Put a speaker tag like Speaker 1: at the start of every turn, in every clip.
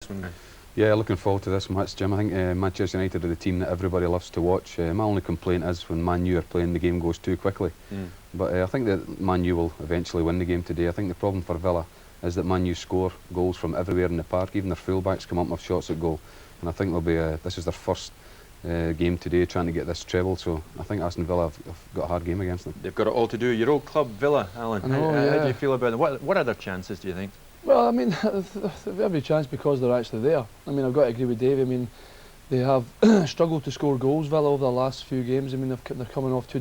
Speaker 1: one?
Speaker 2: Yeah, looking forward to this match, Jim. I think Manchester United are the team that everybody loves to watch. My only complaint is when Man U are playing, the game goes too quickly. But I think that Man U will eventually win the game today. I think the problem for Villa is that Man U score goals from everywhere in the park. Even their fullbacks come up with shots at goal. And I think they'll be this is their first game today trying to get this treble. So I think Aston Villa have got a hard game against them.
Speaker 1: They've got it all to do. Your old club, Villa, Alan. How do you feel about it? What are their chances, do you think?
Speaker 3: Well, I mean, they've every chance because they're actually there. I mean, I've got to agree with Dave. I mean, they have struggled to score goals, Villa, over the last few games. I mean, they're coming off two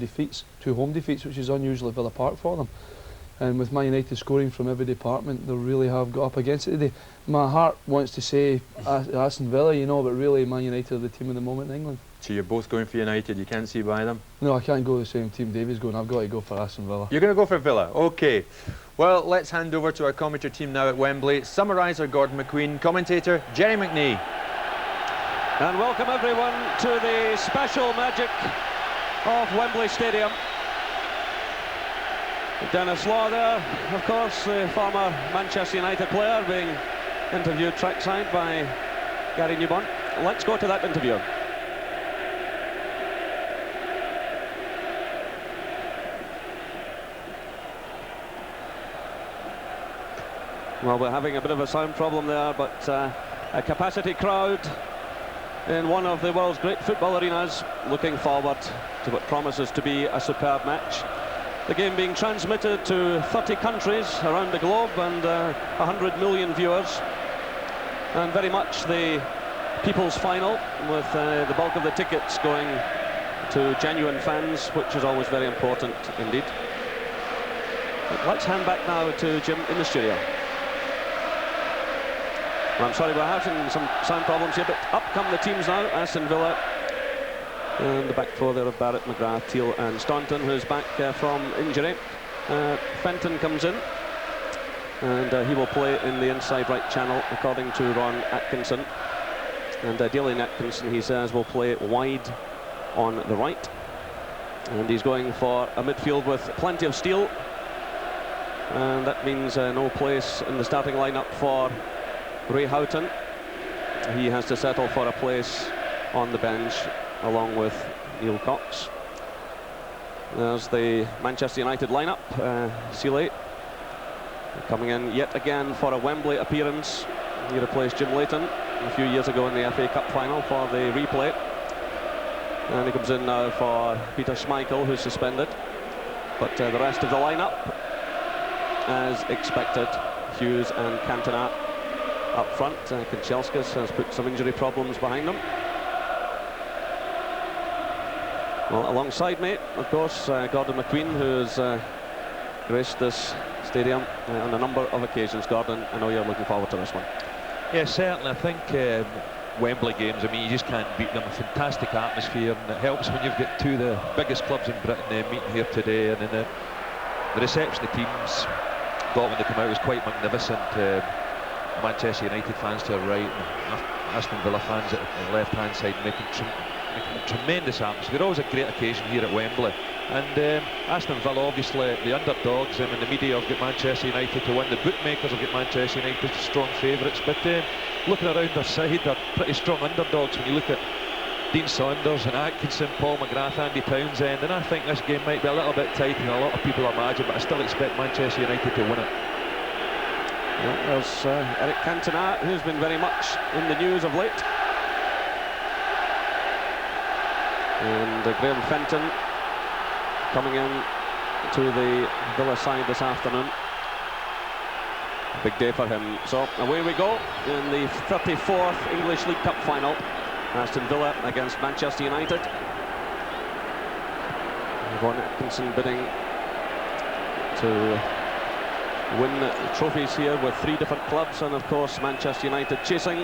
Speaker 3: home defeats, which is unusual at Villa Park for them. And with Man United scoring from every department, they really have got up against it today. My heart wants to say Aston Villa, you know, but really Man United are the team of the moment in England.
Speaker 1: So you're both going for United, you can't see by them?
Speaker 3: No, I can't go the same team David's going. I've got to go for Aston Villa.
Speaker 1: You're going to go for Villa, OK. Well, let's hand over to our commentator team now at Wembley. Summariser Gordon McQueen, commentator Jerry McNee.
Speaker 4: And welcome everyone to the special magic of Wembley Stadium. Dennis Law there, of course, the former Manchester United player, being interviewed trackside by Gary Newborn. Let's go to that interview. Well, we're having a bit of a sound problem there, but a capacity crowd in one of the world's great football arenas, looking forward to what promises to be a superb match. The game being transmitted to 30 countries around the globe and 100 million viewers, and very much the people's final, with the bulk of the tickets going to genuine fans, which is always very important indeed. But let's hand back now to Jim in the studio. Well, I'm sorry, we're having some sound problems here, but up come the teams now. Aston Villa, and the back four there of Barrett, McGrath, Teal and Staunton, who's back from injury. Fenton comes in, and he will play in the inside right channel, according to Ron Atkinson. And Dalian Atkinson, he says, will play wide on the right. And he's going for a midfield with plenty of steel. And that means no place in the starting lineup for Ray Houghton. He has to settle for a place on the bench along with Neil Cox. There's the Manchester United lineup. Seeley coming in yet again for a Wembley appearance. He replaced Jim Leighton a few years ago in the FA Cup final for the replay. And he comes in now for Peter Schmeichel, who's suspended. But the rest of the lineup, as expected, Hughes and Cantona up front. Kanchelskis has put some injury problems behind them. Well, alongside me, of course, Gordon McQueen, who's graced this stadium on a number of occasions. Gordon, I know you're looking forward to this one.
Speaker 5: Yeah, certainly. I think Wembley games, I mean, you just can't beat them. A fantastic atmosphere, and it helps when you've got two of the biggest clubs in Britain meeting here today. And then the reception the teams got when they come out was quite magnificent. Manchester United fans to our right, and Aston Villa fans at the left-hand side making a tremendous atmosphere. Always a great occasion here at Wembley. And Aston Villa, obviously the underdogs, and the media have got Manchester United to win. The bookmakers have got Manchester United as strong favourites. But looking around their side, they're pretty strong underdogs when you look at Dean Saunders and Atkinson, Paul McGrath, Andy Townsend. And I think this game might be a little bit tighter than a lot of people imagine, but I still expect Manchester United to win it.
Speaker 4: Well, there's Eric Cantona, who's been very much in the news of late. And Graham Fenton coming in to the Villa side this afternoon. A big day for him. So away we go in the 34th English League Cup final. Aston Villa against Manchester United. Ron Atkinson bidding to win trophies here with 3 different clubs, and of course Manchester United chasing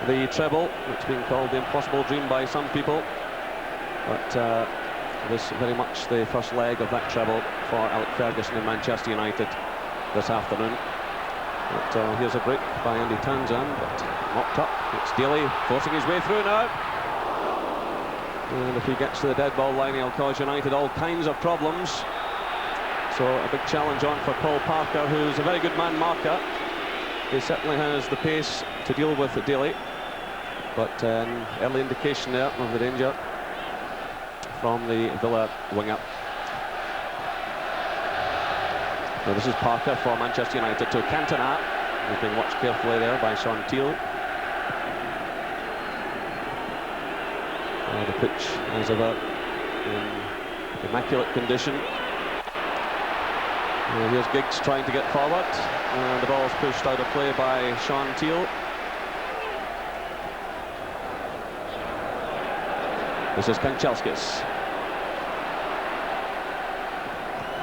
Speaker 4: the treble, which is being called the impossible dream by some people. But this very much the first leg of that treble for Alec Ferguson and Manchester United this afternoon. But here's a break by Andy Townsend, but knocked up. It's Daly forcing his way through now. And if he gets to the dead ball line, he'll cause United all kinds of problems. So a big challenge on for Paul Parker, who's a very good man marker. He certainly has the pace to deal with the Daly, but an early indication there of the danger from the Villa winger. Now this is Parker for Manchester United to Cantona. He's being watched carefully there by Sean Teal. The pitch, as ever, in immaculate condition. Here's Giggs trying to get forward, and the ball's pushed out of play by Sean Teal. This is Kanchelskis.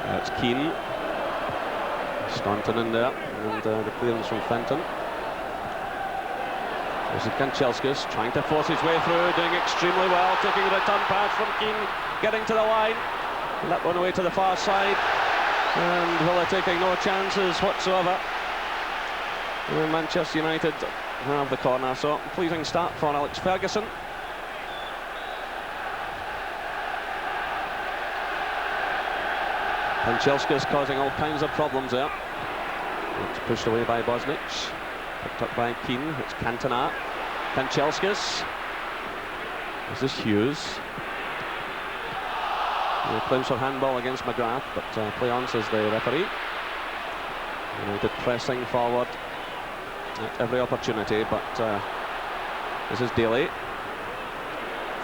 Speaker 4: That's Keane. Staunton in there, and the clearance from Fenton. This is Kanchelskis trying to force his way through, doing extremely well, taking a return pass from Keane, getting to the line. And that one away to the far side. And Villa taking no chances whatsoever. And Manchester United have the corner, so pleasing start for Alex Ferguson. Kanchelskis causing all kinds of problems there. It's pushed away by Bosnich. Picked up by Keane. It's Cantona. Kanchelskis. This is Hughes. Claims for handball against McGrath, but play on, says the referee. United pressing forward at every opportunity, but this is Daly.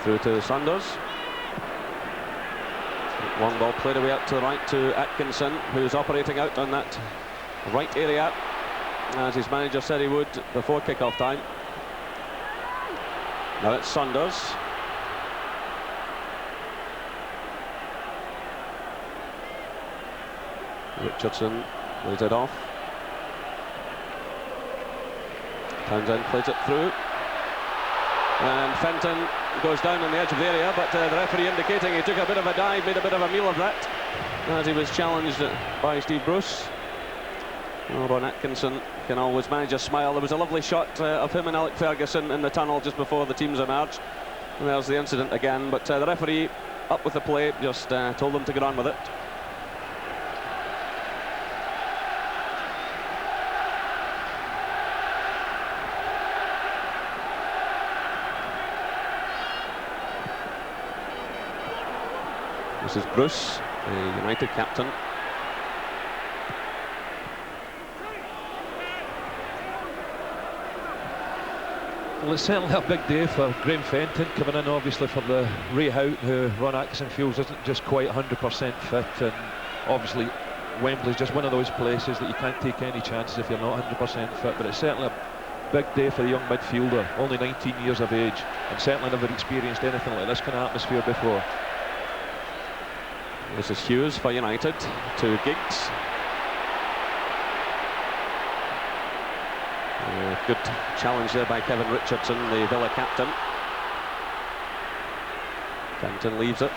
Speaker 4: Through to Saunders. Long ball played away out to the right to Atkinson, who's operating out on that right area, as his manager said he would before kick-off time. Now it's Saunders. Richardson lays it off. Townsend plays it through. And Fenton goes down on the edge of the area, but the referee indicating he took a bit of a dive, made a bit of a meal of that, as he was challenged by Steve Bruce. Ron Atkinson can always manage a smile. There was a lovely shot of him and Alex Ferguson in the tunnel just before the teams emerged. And there's the incident again, but the referee up with the play, just told them to get on with it. This is Bruce, the United captain.
Speaker 5: Well, it's certainly a big day for Graham Fenton coming in, obviously, for the Ray Hout, who Ron Atkinson feels isn't just quite 100% fit, and obviously Wembley's just one of those places that you can't take any chances if you're not 100% fit, but it's certainly a big day for the young midfielder, only 19 years of age, and certainly never experienced anything like this kind of atmosphere before.
Speaker 4: This is Hughes for United to Giggs. Good challenge there by Kevin Richardson, the Villa captain. Fenton leaves it.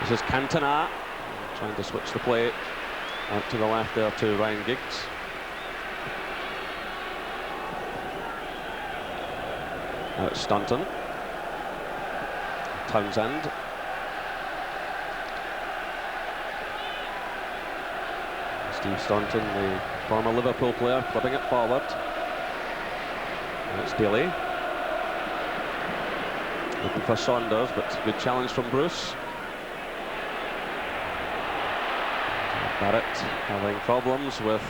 Speaker 4: This is Cantona trying to switch the play out to the left there to Ryan Giggs. Now it's Staunton. Townsend. Steve Staunton, the former Liverpool player, clipping it forward. That's Daly. Looking for Saunders, but good challenge from Bruce. Barrett having problems with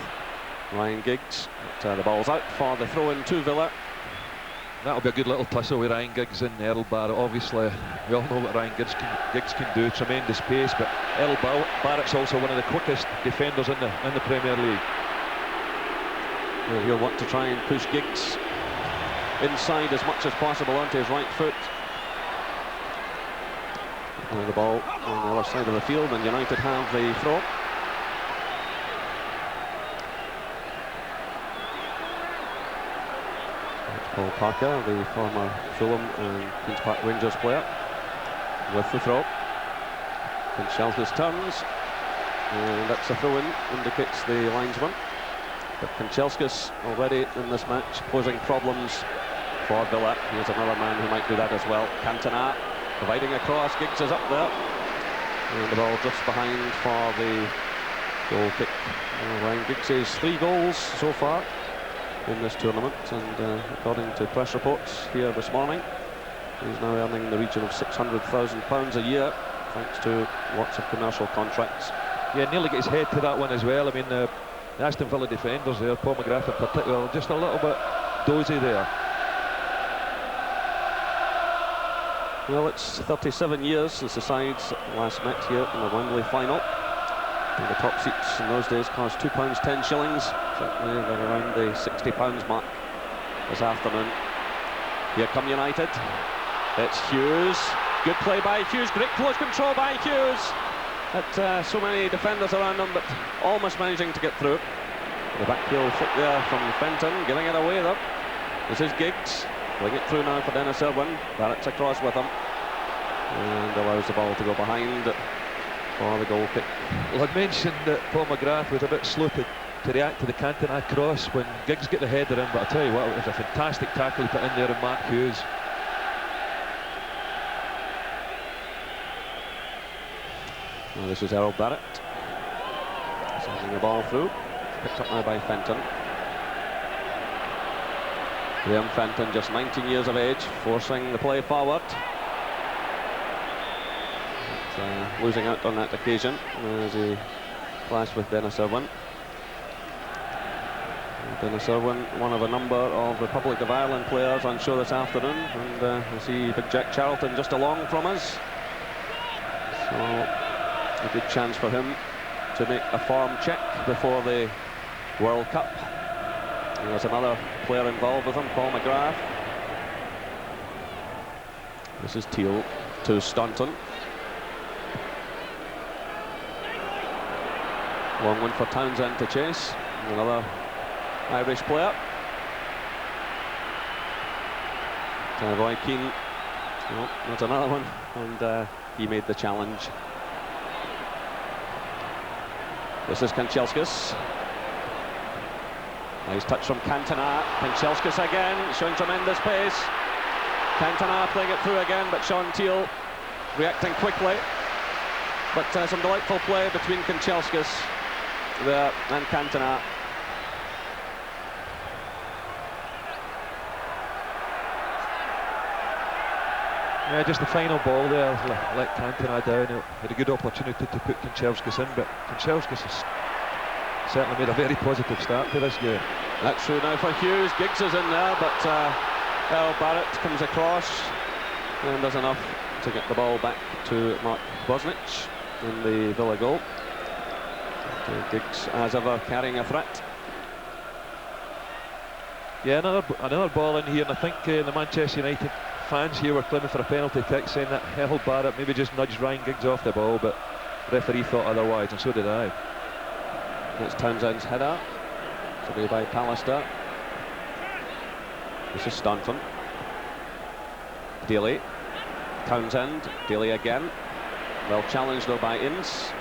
Speaker 4: Ryan Giggs. But, the ball's out for the throw-in to Villa.
Speaker 5: That'll be a good little tussle with Ryan Giggs and Earl Barrett. Obviously, we all know what Ryan Giggs can do, tremendous pace, but Earl Barrett's also one of the quickest defenders in the Premier League.
Speaker 4: Well, he'll want to try and push Giggs inside as much as possible onto his right foot. And the ball on the other side of the field, and United have the throw. Paul Parker, the former Fulham and Queen's Park Rangers player, with the throw. Kanchelskis turns, and that's a throw-in, indicates the linesman. But Kanchelskis already in this match posing problems for Villa. Here's another man who might do that as well. Cantona providing a cross. Giggs is up there, and the ball just behind for the Goal kick. Ryan Giggs' 3 goals so far in this tournament, and according to press reports here this morning, he's now earning the region of £600,000 a year, thanks to lots of commercial contracts.
Speaker 5: Yeah, nearly get his head to that one as well. I mean, the Aston Villa defenders there, Paul McGrath in particular, just a little bit dozy there.
Speaker 4: Well, it's 37 years since the sides last met here in the Wembley final. And the top seats in those days cost £2.10 shillings. Certainly they're around the £60 mark this afternoon. Here come United. It's Hughes. Good play by Hughes. Great close control by Hughes. At so many defenders around him, but almost managing to get through. The back heel flick there from Fenton, giving it away though. This is Giggs. Playing it through now for Dennis Irwin. Barrett's across with him. And allows the ball to go behind for the goal kick.
Speaker 5: Well, I'd mentioned that Paul McGrath was a bit slow to react to the Cantona cross when Giggs get the header in, but I'll tell you what, it was a fantastic tackle he put in there in Mark Hughes.
Speaker 4: Well, this is Errol Barrett sending the ball through. Picked up now by Fenton. Graham Fenton, just 19 years of age, forcing the play forward. But, losing out on that occasion as he clashed with Dennis Irwin. Dennis Irwin, one of a number of Republic of Ireland players on show this afternoon, and I see Big Jack Charlton just along from us. So a good chance for him to make a form check before the World Cup. And there's another player involved with him, Paul McGrath. This is Teal to Staunton. Long one for Townsend to chase. Another Irish player. To avoid Keane. Oh, that's another one. And he made the challenge. This is Kanchelskis. Nice touch from Cantona. Kanchelskis again, showing tremendous pace. Cantona playing it through again, but Sean Teal reacting quickly. But some delightful play between Kanchelskis there and Cantona.
Speaker 5: Yeah, just the final ball there, let Cantona down. He had a good opportunity to put Kanchelskis in, but Kanchelskis has certainly made a very positive start to this game.
Speaker 4: That's true now for Hughes. Giggs is in there, but Errol Barrett comes across and does enough to get the ball back to Mark Bosnich in the Villa goal. Giggs, as ever, carrying a threat.
Speaker 5: Yeah, another ball in here, and I think the Manchester United fans here were claiming for a penalty kick, saying that Errol Barrett maybe just nudged Ryan Giggs off the ball, but the referee thought otherwise, and so did I.
Speaker 4: That's Townsend's header, to be by Pallister. This is Staunton. Daly. Townsend. Daly again. Well challenged though by Ince.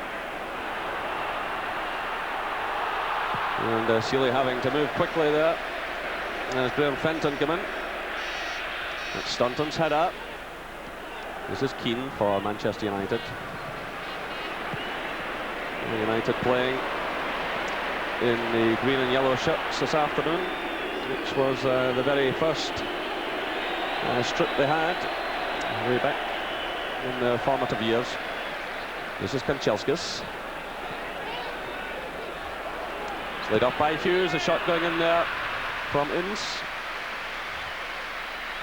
Speaker 4: And Seeley having to move quickly there. As Graham Fenton come in. It's Staunton's header. This is Keane for Manchester United. United playing in the green and yellow shirts this afternoon, which was the very first strip they had way back in their formative years. This is Kanchelskis. Slid off by Hughes, a shot going in there from Ince.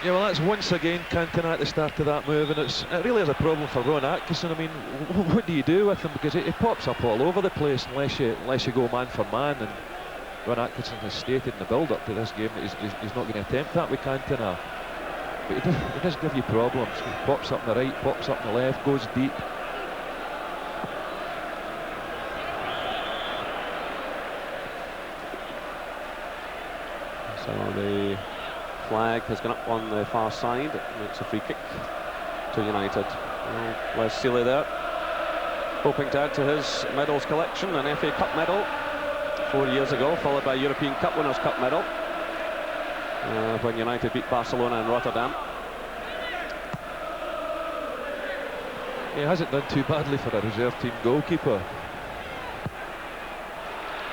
Speaker 5: Yeah, well, that's once again Cantona at the start of that move, and it really is a problem for Ron Atkinson. I mean, what do you do with him? Because he pops up all over the place unless you go man for man, and Ron Atkinson has stated in the build-up to this game that he's not going to attempt that with Cantona. But he does give you problems. He pops up on the right, pops up on the left, goes deep.
Speaker 4: So the flag has gone up on the far side. It's a free kick to United. Les Seeley there, hoping to add to his medals collection, an FA Cup medal 4 years ago, followed by European Cup Winners' Cup medal when United beat Barcelona in Rotterdam.
Speaker 5: He hasn't done too badly for a reserve team goalkeeper.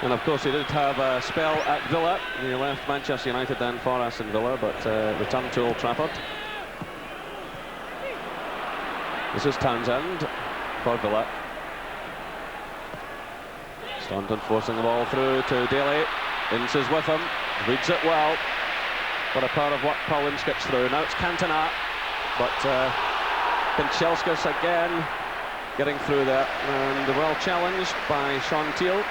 Speaker 4: And of course he did have a spell at Villa. He left Manchester United then for Aston Villa, but returned to Old Trafford. This is Townsend for Villa. Staunton forcing the ball through to Daly. Ince is with him, reads it well. What a part of what Collins gets through. Now it's Cantona, but Kanchelskis again getting through there, and well challenged by Sean Teal.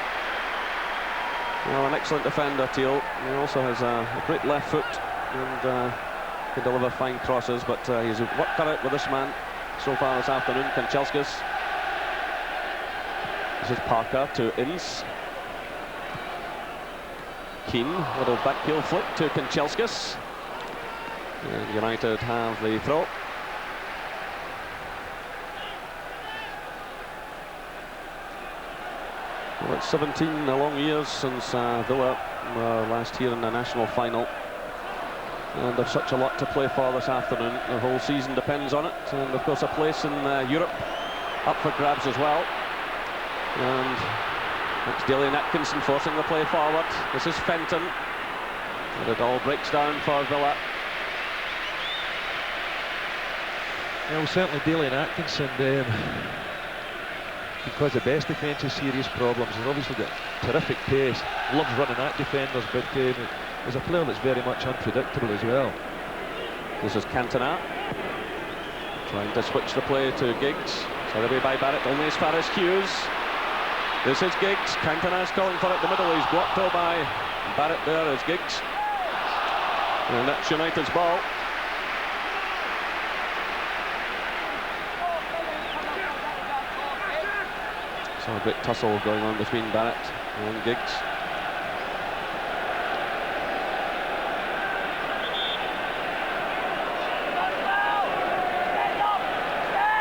Speaker 4: Well, an excellent defender, Teal. He also has a great left foot and can deliver fine crosses, but he's worked cut out with this man so far this afternoon, Kanchelskis. This is Parker to Ince. Keane, little back heel flick to Kanchelskis. And United have the throw. Well, it's 17 long years since Villa were last here in the national final. And there's such a lot to play for this afternoon. The whole season depends on it. And of course a place in Europe up for grabs as well. And it's Daly and Atkinson forcing the play forward. This is Fenton. And it all breaks down for Villa.
Speaker 5: Yeah, well, certainly Daly and Atkinson, because the best defence is serious problems. He's obviously got terrific pace, loves running at defenders, but he's a player that's very much unpredictable as well.
Speaker 4: This is Cantona trying to switch the play to Giggs. So away by Barrett, only as far as Hughes. This is Giggs. Cantona's calling for it. The middle, he's blocked out by Barrett. There is Giggs, and that's United's ball. So a great tussle going on between Barrett and Giggs.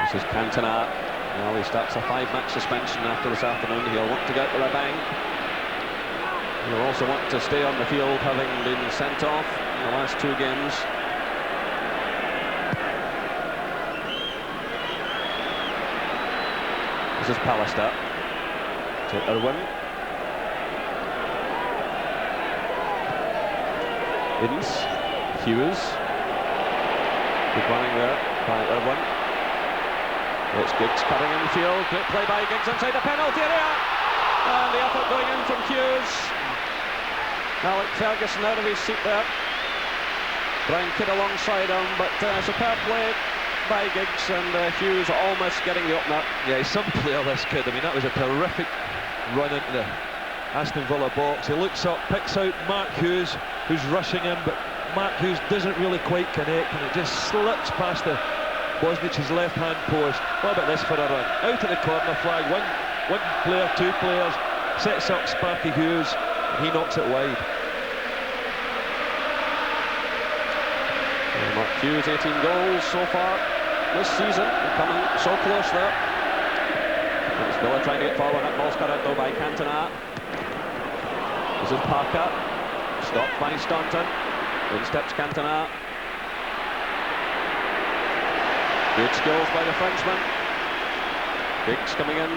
Speaker 4: This is Cantona. Well, he starts a 5-match suspension after this afternoon. He'll want to get with a bang. He'll also want to stay on the field, having been sent off in the last 2 games. This is Pallister to Irwin. Ince, Hughes. Good running there by Irwin. It's Giggs cutting infield. Great play by Giggs inside the penalty area. And the effort going in from Hughes. Alec Ferguson out of his seat there. Brian Kidd alongside him, but superb play by Giggs, and Hughes almost getting the opener.
Speaker 5: Yeah, he's some player, this kid. I mean, that was a terrific run into the Aston Villa box. He looks up, picks out Mark Hughes, who's rushing him, but Mark Hughes doesn't really quite connect, and it just slips past the Bosnich's left-hand post. What about this for a run? Out of the corner flag, one player, 2 players, sets up Sparky Hughes, and he knocks it wide.
Speaker 4: Mark Hughes, 18 goals so far this season, coming so close there. It's Villa trying to get forward. That ball's cut out though by Cantona. This is Parker, stopped by Staunton. In steps Cantona. Good skills by the Frenchman. Giggs coming in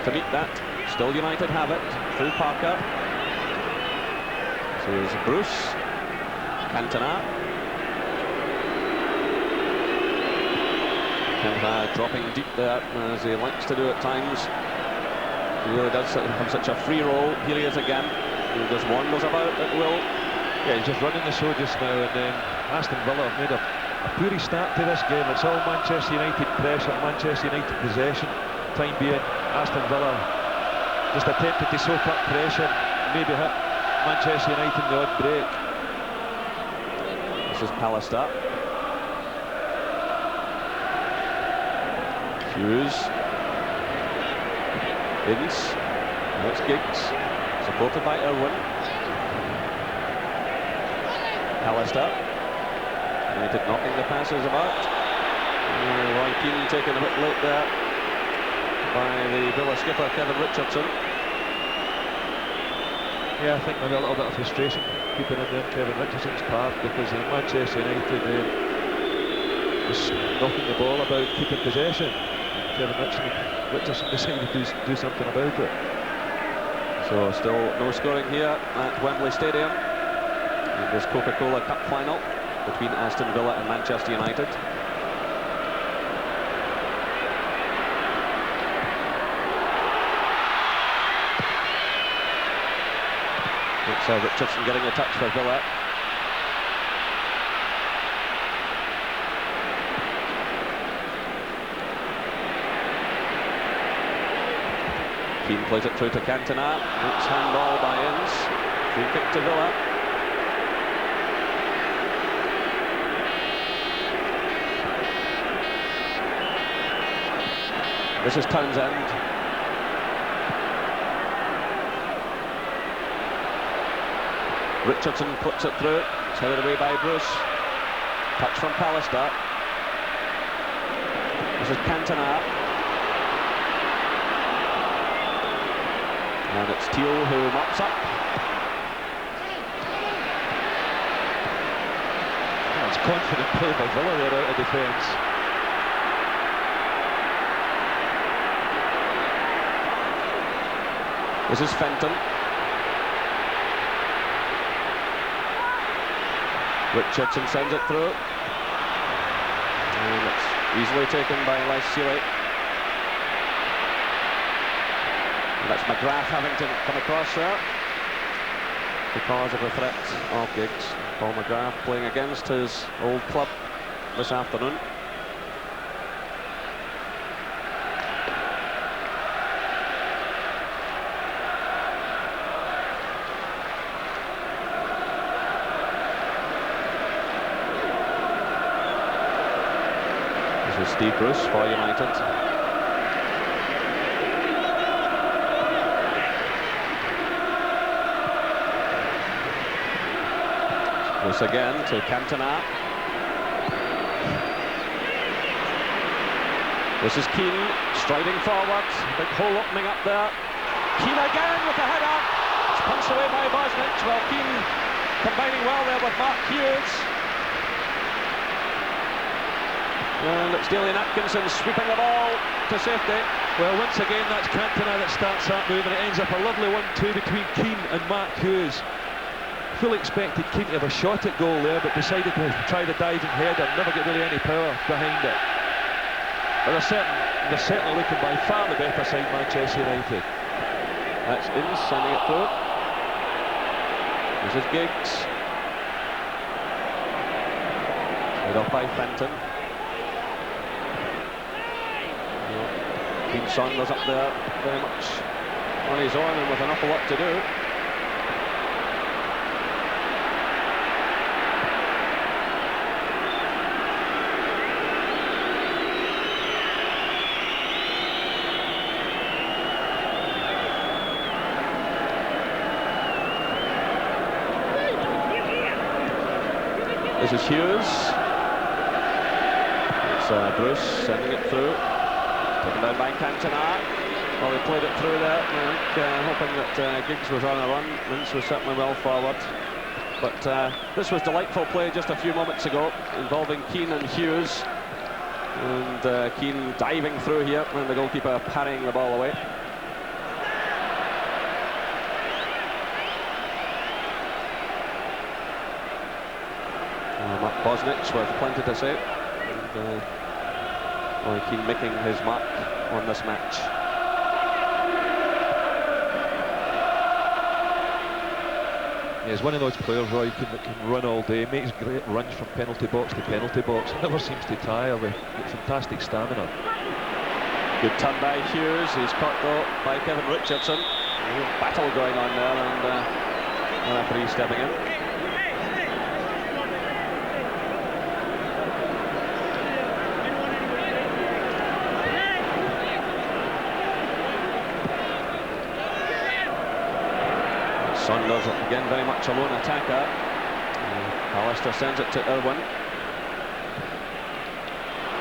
Speaker 4: to meet that. Still United have it through Parker. So here's Bruce. Cantona. Dropping deep there, as he likes to do at times. He really does have such a free roll. Here he is again. He just wanders about at will.
Speaker 5: Yeah, he's just running the show just now, and Aston Villa have made a poor start to this game. It's all Manchester United pressure, Manchester United possession. Time being, Aston Villa just attempted to soak up pressure, maybe hit Manchester United in the odd break.
Speaker 4: This is Pallister. Hughes. Ince. Now it's Giggs. Supported by Irwin. Pallister. United knocking the passes about. Roy Keane taken a bit late there by the Villa skipper Kevin Richardson.
Speaker 5: Yeah, I think maybe a little bit of frustration keeping in there Kevin Richardson's part, because Manchester United was knocking the ball about, keeping possession. Kevin Richardson decided to do something about it.
Speaker 4: So still no scoring here at Wembley Stadium in this Coca-Cola Cup final between Aston Villa and Manchester United. It's Richardson getting a touch for Villa. Keane plays it through to Cantona. It's handball by Inns. Free kick to Villa. This is Townsend. Richardson puts it through. It's headed away by Bruce. Touch from Pallister. This is Cantona. And it's Teal who mops up.
Speaker 5: That's confident play by Villa there out of defence.
Speaker 4: This is Fenton. Richardson sends it through. And it's easily taken by Lysili. That's McGrath having to come across there because of the threat of Giggs. Paul McGrath playing against his old club this afternoon. This is Steve Bruce for United. This again to Cantona. This is Keane striding forward. Big hole opening up there. Keane again with the header. It's punched away by Bosnich. Well, Keane combining well there with Mark Hughes. And it's Dalian Atkinson sweeping the ball to safety.
Speaker 5: Well, once again, that's Cantona that starts that move, and it ends up a lovely 1-2 between Keane and Mark Hughes. Fully expected Keane to have a shot at goal there, but decided to try the diving header, never get really any power behind it. But they're certainly looking by far the better side, Manchester United.
Speaker 4: That's Inns sending it through. This is Giggs. Led off by Fenton. Dean Saunders up there, very much on his own and with an awful lot to do. This is Hughes. It's Bruce sending it through. Taken down by Cantona. Well, he played it through there, hoping that Giggs was on a run. Ince was certainly well forward. But this was delightful play just a few moments ago, involving Keane and Hughes. And Keane diving through here, and the goalkeeper parrying the ball away. Bosnich with plenty to say, and Keane making his mark on this match.
Speaker 5: Yeah, he's one of those players, Roy, that can run all day, makes great runs from penalty box to penalty box, never seems to tire with fantastic stamina.
Speaker 4: Good turn by Hughes, he's caught though by Kevin Richardson. Battle going on there, and the referee stepping in. Saunders again very much a lone attacker. Pallister sends it to Irwin.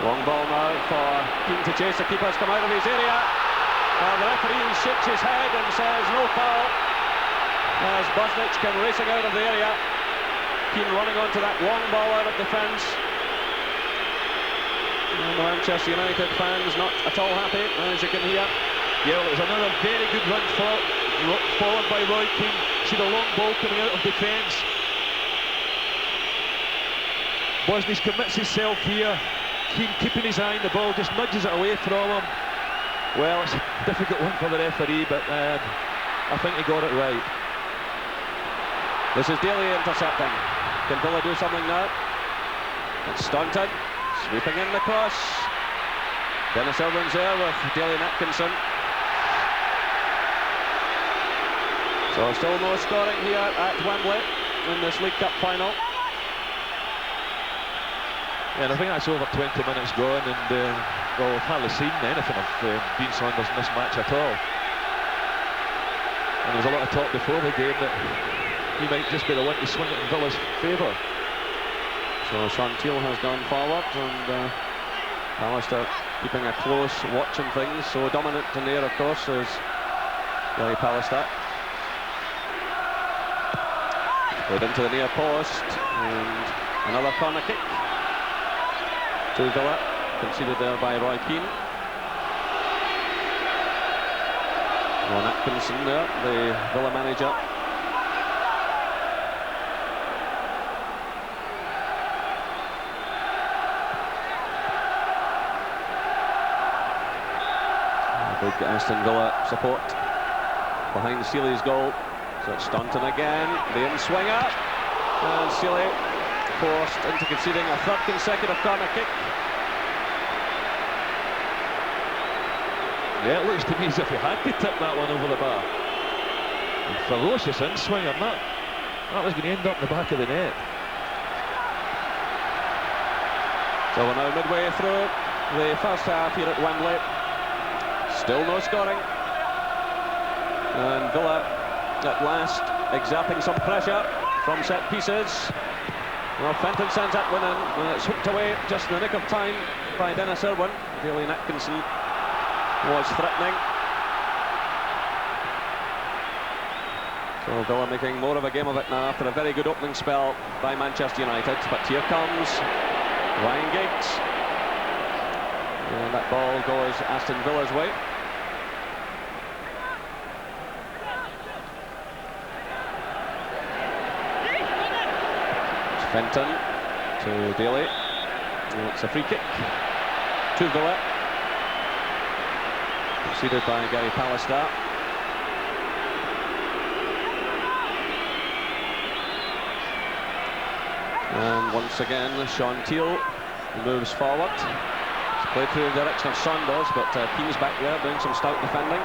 Speaker 4: Long ball now for Keane to chase. The keeper's come out of his area. The referee shakes his head and says no foul as Bosnich came racing out of the area. Keane running onto that long ball out of defence. And the Manchester United fans not at all happy, as you can hear.
Speaker 5: Yeah, well, it was another very good run for followed by Roy Keane. See the long ball coming out of defence. Bosnies commits himself here. Keane keeping his eye on the ball, just nudges it away from him. Well, it's a difficult one for the referee, but I think he got it right.
Speaker 4: This is Daly intercepting. Can Villa do something now? It's Staunton sweeping in the cross. Dennis Irwin's there with Daly and Atkinson. So still no scoring here at Wembley in this League Cup final.
Speaker 5: Yeah, and I think that's over 20 minutes gone, and well, we've hardly seen anything of Dean Saunders in this match at all. And there was a lot of talk before the game that he might just be the one to swing it in Villa's favour.
Speaker 4: So Sean Teal has gone forward, and Alistair keeping a close watch on things. So dominant in there, of course, is Gary Pallister. Played into the near post, and another corner kick to Villa, conceded there by Roy Keane. Ron Atkinson there, the Villa manager. Big Aston Villa support behind Seeley's goal. So it's Staunton again, the in-swinger, and Seeley forced into conceding a third consecutive corner kick.
Speaker 5: Yeah, it looks to me as if he had to tip that one over the bar. And ferocious in-swinger, that was going to end up in the back of the net.
Speaker 4: So we're now midway through the first half here at Wembley. Still no scoring. And Villa at last exerting some pressure from set pieces. Well, Fenton sends that one in, and it's hooked away just in the nick of time by Dennis Irwin. Daly and Atkinson was threatening. So Villa making more of a game of it now after a very good opening spell by Manchester United. But here comes Ryan Giggs. And that ball goes Aston Villa's way. It's Fenton to Daly. And it's a free kick to Villa. Conceded by Gary Pallister. And once again, Sean Teal moves forward. It's played through the direction of Saunders, but Keane's back there doing some stout defending.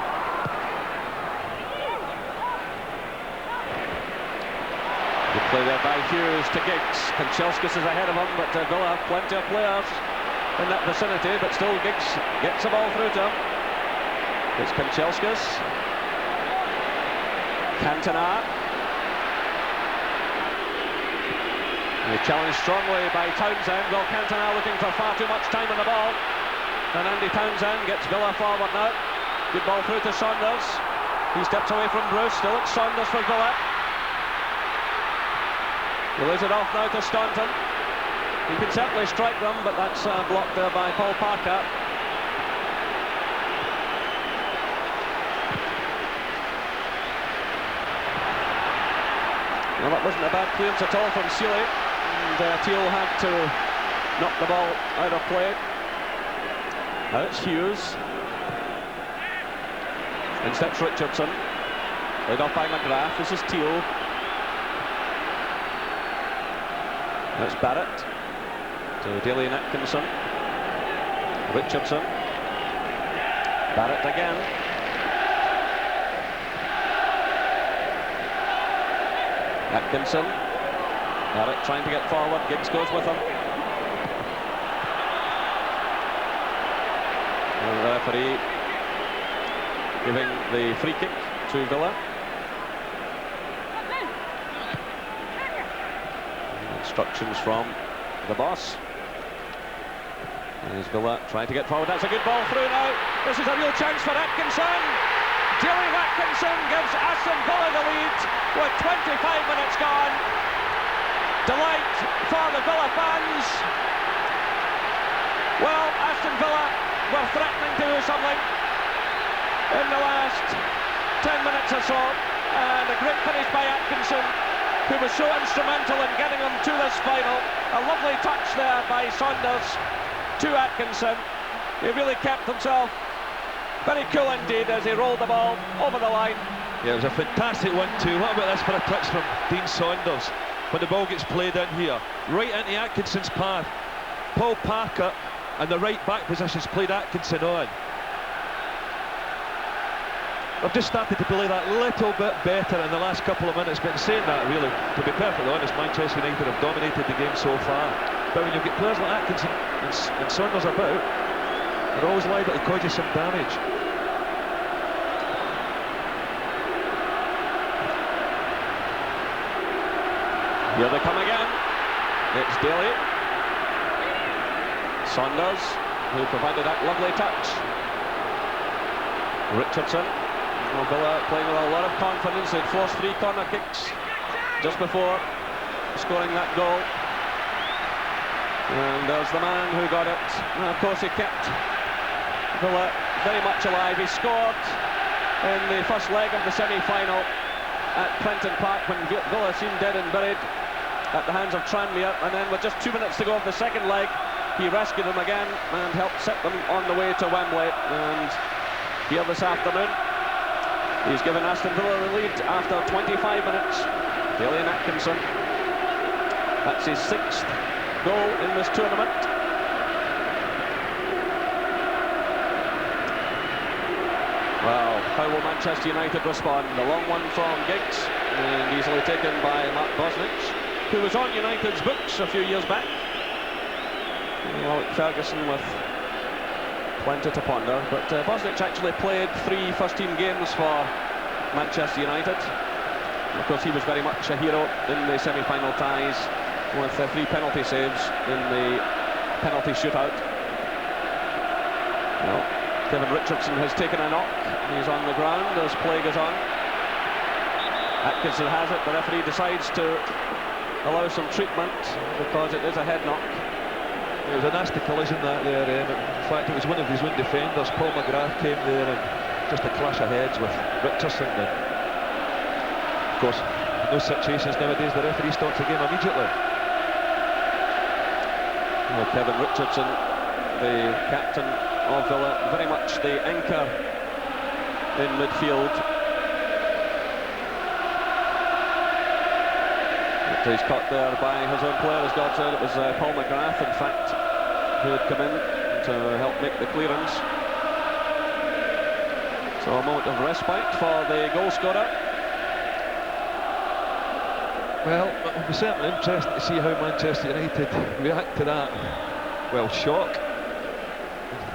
Speaker 4: Good play there by Hughes to Giggs. Kanchelskis is ahead of him, but Villa have plenty of players in that vicinity, but still Giggs gets the ball through to him. It's Kanchelskis. Cantona. Challenged strongly by Townsend. Well, Cantona looking for far too much time on the ball. And Andy Townsend gets Villa forward now. Good ball through to Saunders. He steps away from Bruce. Still it's Saunders for Villa. He lays it off now to Staunton. He can certainly strike them, but that's blocked there by Paul Parker. Well, that wasn't a bad clearance at all from Seeley. And Teal had to knock the ball out of play. Now it's Hughes. In steps Richardson. Laid off by McGrath. This is Teal. Now it's Barrett. To Daly and Atkinson. Richardson. Barrett again. Atkinson. Barrett trying to get forward. Giggs goes with him. And the referee giving the free kick to Villa. Instructions from the boss. There's Villa trying to get forward. That's a good ball through now. This is a real chance for Atkinson. Daly Atkinson gives Aston Villa the lead with 25 minutes gone. Delight for the Villa fans. Well, Aston Villa were threatening to do something in the last 10 minutes or so, and a great finish by Atkinson, who was so instrumental in getting them to this final. A lovely touch there by Saunders to Atkinson. He really kept himself very cool indeed as he rolled the ball over the line.
Speaker 5: Yeah, it was a fantastic 1-2. What about this for a touch from Dean Saunders when the ball gets played in here, right into Atkinson's path. Paul Parker and the right back positions played Atkinson on. They've just started to play that little bit better in the last couple of minutes, but in saying that, really, to be perfectly honest, Manchester United have dominated the game so far. But when you get players like Atkinson and Saunders about, they're always liable to cause you some damage.
Speaker 4: Here they come again. It's Daly. Saunders, who provided that lovely touch. Richardson. Villa playing with a lot of confidence. They'd forced 3 corner kicks just before scoring that goal. And there's the man who got it. And of course, he kept Villa very much alive. He scored in the first leg of the semi-final at Prenton Park when Villa seemed dead and buried at the hands of Tranmere, and then with just 2 minutes to go of the second leg, he rescued them again and helped set them on the way to Wembley. And here this afternoon, he's given Aston Villa the lead after 25 minutes. Daly and Atkinson. That's his 6th goal in this tournament. Well, how will Manchester United respond? The long one from Giggs, and easily taken by Mark Bosnich, who was on United's books a few years back. Well, Ferguson with plenty to ponder, but Bosnich actually played 3 first-team games for Manchester United. Of course, he was very much a hero in the semi-final ties with 3 penalty saves in the penalty shootout. Well, Kevin Richardson has taken a knock. He's on the ground as play goes on. Atkinson has it. The referee decides to allow some treatment because it is a head knock.
Speaker 5: It was a nasty collision that there. In fact, it was one of his own defenders, Paul McGrath, came there, and just a clash of heads with Richardson. And of course, in those situations nowadays, the referee stops the game immediately.
Speaker 4: Well, Kevin Richardson, the captain of Villa, very much the anchor in midfield. He's caught there by his own player, as God said. It was Paul McGrath, in fact, who had come in to help make the clearance. So a moment of respite for the goal scorer.
Speaker 5: Well, it'll be certainly interesting to see how Manchester United react to that. Well, shock.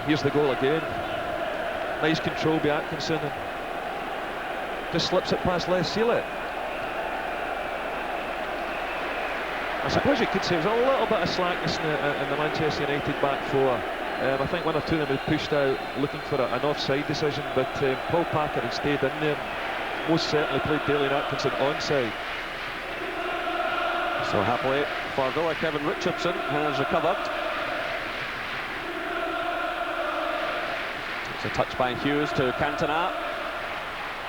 Speaker 5: Here's the goal again. Nice control by Atkinson, and just slips it past Les Sealet. I suppose you could say there was a little bit of slackness in the Manchester United back 4. I think 1 or 2 of them had pushed out looking for an offside decision, but Paul Parker had stayed in there. Most certainly played Daly and Atkinson onside.
Speaker 4: So happily for Villa, Kevin Richardson has recovered. It's a touch by Hughes to Cantona.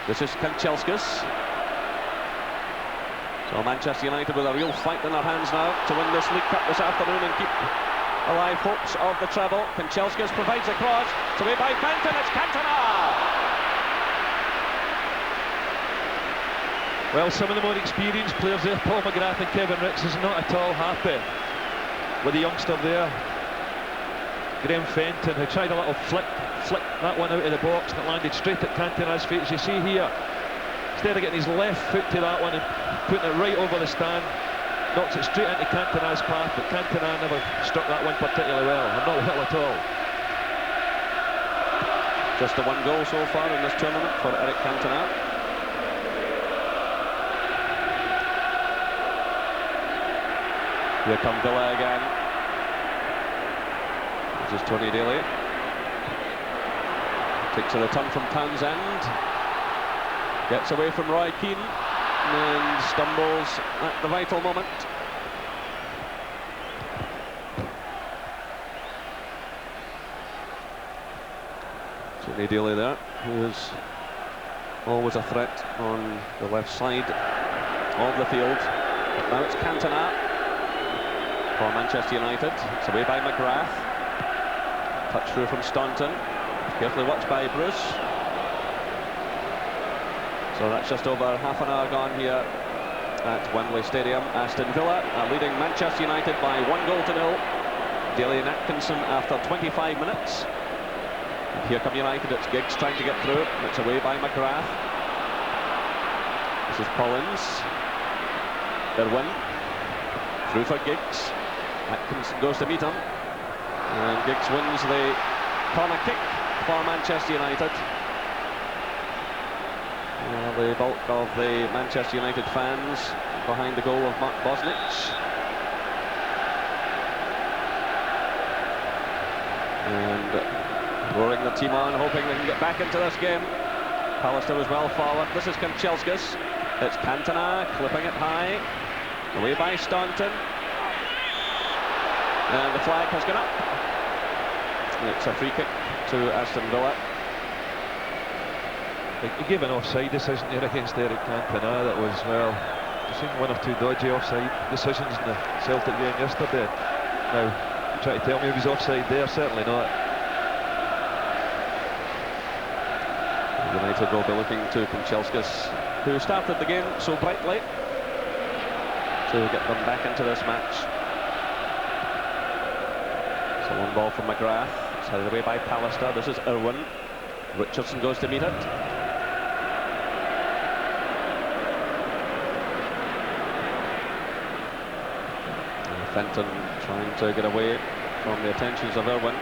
Speaker 4: This is Kanchelskis. So Manchester United with a real fight in their hands now to win this League Cup this afternoon and keep alive hopes of the treble. Kanchelskis provides a cross. It's away by Fenton. It's Cantona.
Speaker 5: Well, some of the more experienced players there, Paul McGrath and Kevin Ricks, is not at all happy with the youngster there. Graham Fenton, who tried a little flick that one out of the box that landed straight at Cantona's feet, as you see here. Instead of getting his left foot to that one and putting it right over the stand, knocks it straight into Cantona's path, but Cantona never struck that one particularly well, or not well at all.
Speaker 4: Just the 1 goal so far in this tournament for Eric Cantona. Here come Villa again. This is Tony Daly. Takes a return from Townsend. Gets away from Roy Keane and stumbles at the vital moment. Tony Daly there, who is Always a threat on the left side of the field. But now it's Cantona for Manchester United. It's away by McGrath. Touch through from Staunton. Carefully watched by Bruce. So that's just over half an hour gone here at Wembley Stadium. Aston Villa are leading Manchester United by 1-0. Daly and Atkinson after 25 minutes. And here come United. It's Giggs trying to get through. It's away by McGrath. This is Collins. Irwin. Through for Giggs. Atkinson goes to meet him. And Giggs wins the corner kick for Manchester United. The bulk of the Manchester United fans behind the goal of Mark Bosnich. And roaring the team on, hoping they can get back into this game. Pallister was well forward. This is Kanchelskis. It's Cantona clipping it high. Away by Staunton. And the flag has gone up. It's a free kick to Aston Villa.
Speaker 5: He gave an offside decision there against Eric Cantona that was, well, I've seen one or two dodgy offside decisions in the Celtic game yesterday. Now, you try to tell me if he's offside there? Certainly not.
Speaker 4: United will be looking to Kanchelskis, who started the game so brightly, to get them back into this match. So one ball from McGrath. It's headed away by Pallister. This is Irwin. Richardson goes to meet it. Fenton trying to get away from the attentions of Irwin.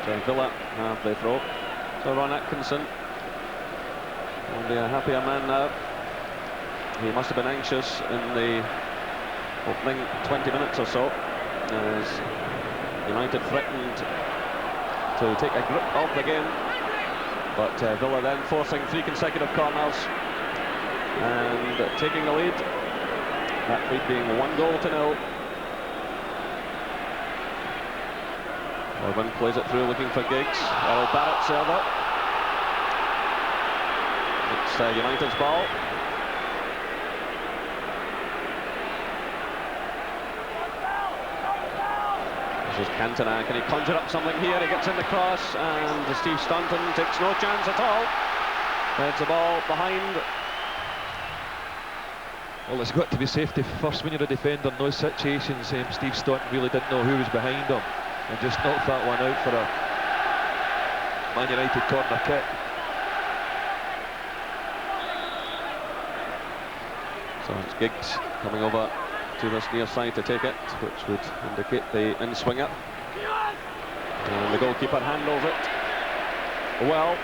Speaker 4: So Villa have the throw. So Ron Atkinson will be a happier man now. He must have been anxious in the opening 20 minutes or so, as United threatened to take a grip of the game. But Villa then forcing 3 consecutive corners and taking the lead. That lead being 1-0. Irwin plays it through looking for Giggs. Errol Barrett server. It's United's ball. This is Cantona. Can he conjure up something here? He gets in the cross, and Steve Staunton takes no chance at all. Heads the ball behind.
Speaker 5: Well, it's got to be safety first when you're a defender in those situations. Steve Staunton really didn't know who was behind him and just knocked that one out for a Man United corner kick.
Speaker 4: So it's Giggs coming over to this near side to take it, which would indicate the in-swinger. And the goalkeeper handles it well.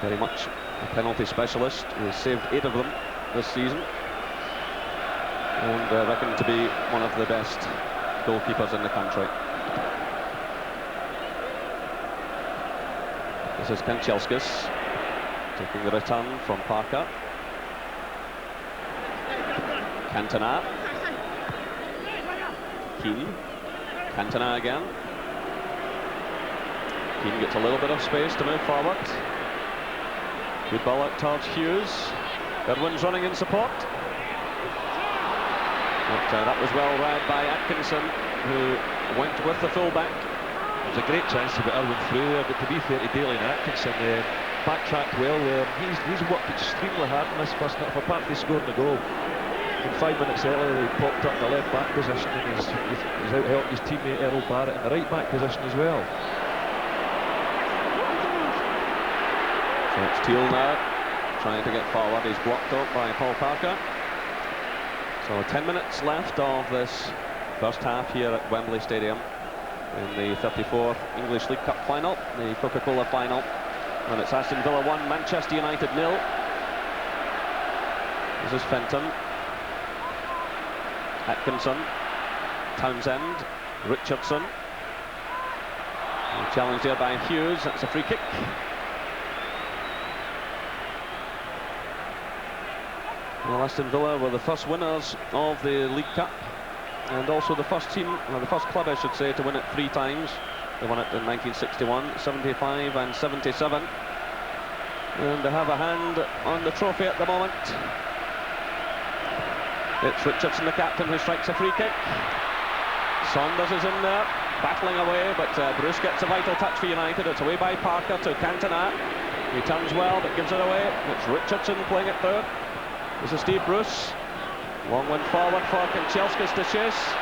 Speaker 4: Very much a penalty specialist. He has saved 8 of them this season, and reckoned to be one of the best goalkeepers in the country. This is Kanchelskis taking the return from Parker. Cantona. Keane. Cantona again. Keane gets a little bit of space to move forward. Good ball out towards Hughes. Irwin's running in support. But that was well read by Atkinson, who went with the full-back.
Speaker 5: It was a great chance to get Irwin through there, but to be fair to Daly and Atkinson, backtracked well there. He's worked extremely hard in this first half, apart from scoring the goal. And 5 minutes earlier, he popped up in the left-back position, and he's out helping his teammate Errol Barrett in the right-back position as well.
Speaker 4: So it's Teal now, trying to get forward. He's blocked up by Paul Parker. So 10 minutes left of this first half here at Wembley Stadium in the 34th English League Cup final, the Coca-Cola final. And it's Aston Villa 1, Manchester United 0. This is Fenton. Atkinson. Townsend. Richardson. Challenged here by Hughes. That's a free kick. Well, Aston Villa were the first winners of the League Cup and also the first team, or the first club I should say, to win it 3 times. They won it in 1961, 75 and 77. And they have a hand on the trophy at the moment. It's Richardson, the captain, who strikes a free kick. Saunders is in there, battling away, but Bruce gets a vital touch for United. It's away by Parker to Cantona. He turns well, but gives it away. It's Richardson playing it through. This is Steve Bruce. Long one forward for Kanchelskis to chase.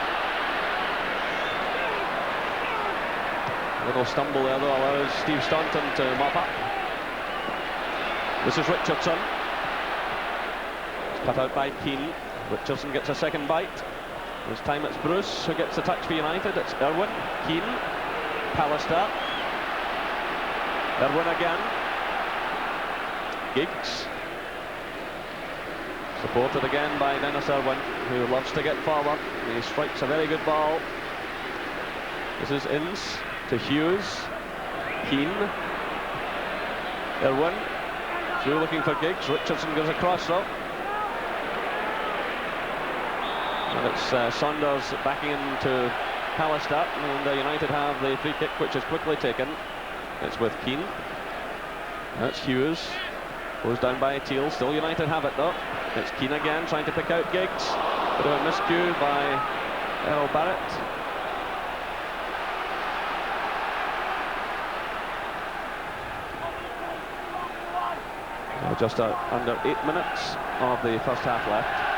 Speaker 4: A little stumble there, though, allows Steve Staunton to mop up. This is Richardson. It's cut out by Keane. Richardson gets a second bite. This time it's Bruce who gets the touch for United. It's Irwin, Keane, Pallister, Irwin again, Giggs, supported again by Dennis Irwin, who loves to get forward. He strikes a very good ball. This is Ince to Hughes, Keane, Irwin, through looking for Giggs. Richardson goes across though. And it's Saunders backing into Pallister, and United have the free kick, which is quickly taken. It's with Keane. That's Hughes. Goes down by Teal. Still United have it though. It's Keane again, trying to pick out Giggs. Bit of a miscue by Errol Barrett. So just under 8 minutes of the first half left.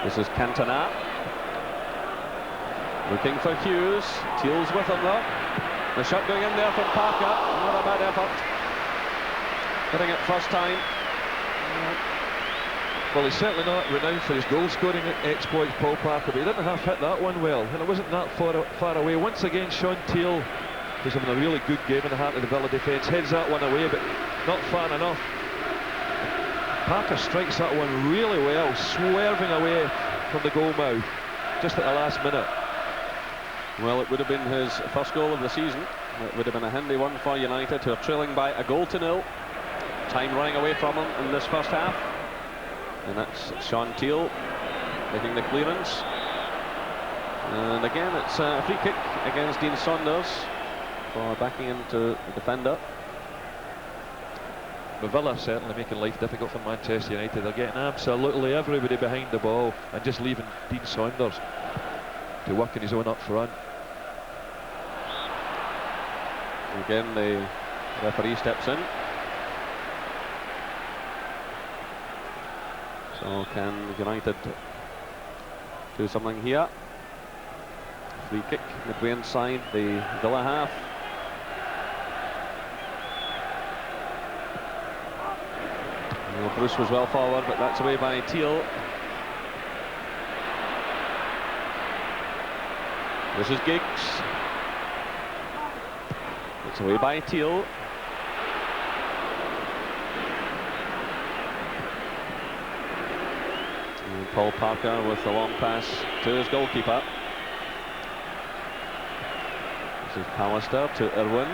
Speaker 4: This is Cantona. Looking for Hughes. Teal's with him though. The shot going in there from Parker. Not a bad effort. Hitting it first time.
Speaker 5: Well, he's certainly not renowned for his goal-scoring exploits, Paul Parker, but he didn't half hit that one well, and it wasn't that far away. Once again, Sean Teal, who's having a really good game in the heart of the Villa defence, heads that one away, but not far enough. Parker strikes that one really well, swerving away from the goal mouth just at the last minute.
Speaker 4: Well, it would have been his first goal of the season. It would have been a handy one for United, who are trailing by 1-0. Time running away from him in this first half. And that's Sean Teal making the clearance. And again, it's a free kick against Dean Saunders for backing into the defender.
Speaker 5: But Villa certainly making life difficult for Manchester United. They're getting absolutely everybody behind the ball and just leaving Dean Saunders to work in his own up front.
Speaker 4: Again, the referee steps in. So can United do something here? Free kick midway inside the Villa half. Well, Bruce was well forward, but that's away by Teal. This is Giggs. It's away by Teal. And Paul Parker with the long pass to his goalkeeper. This is Pallister to Irwin.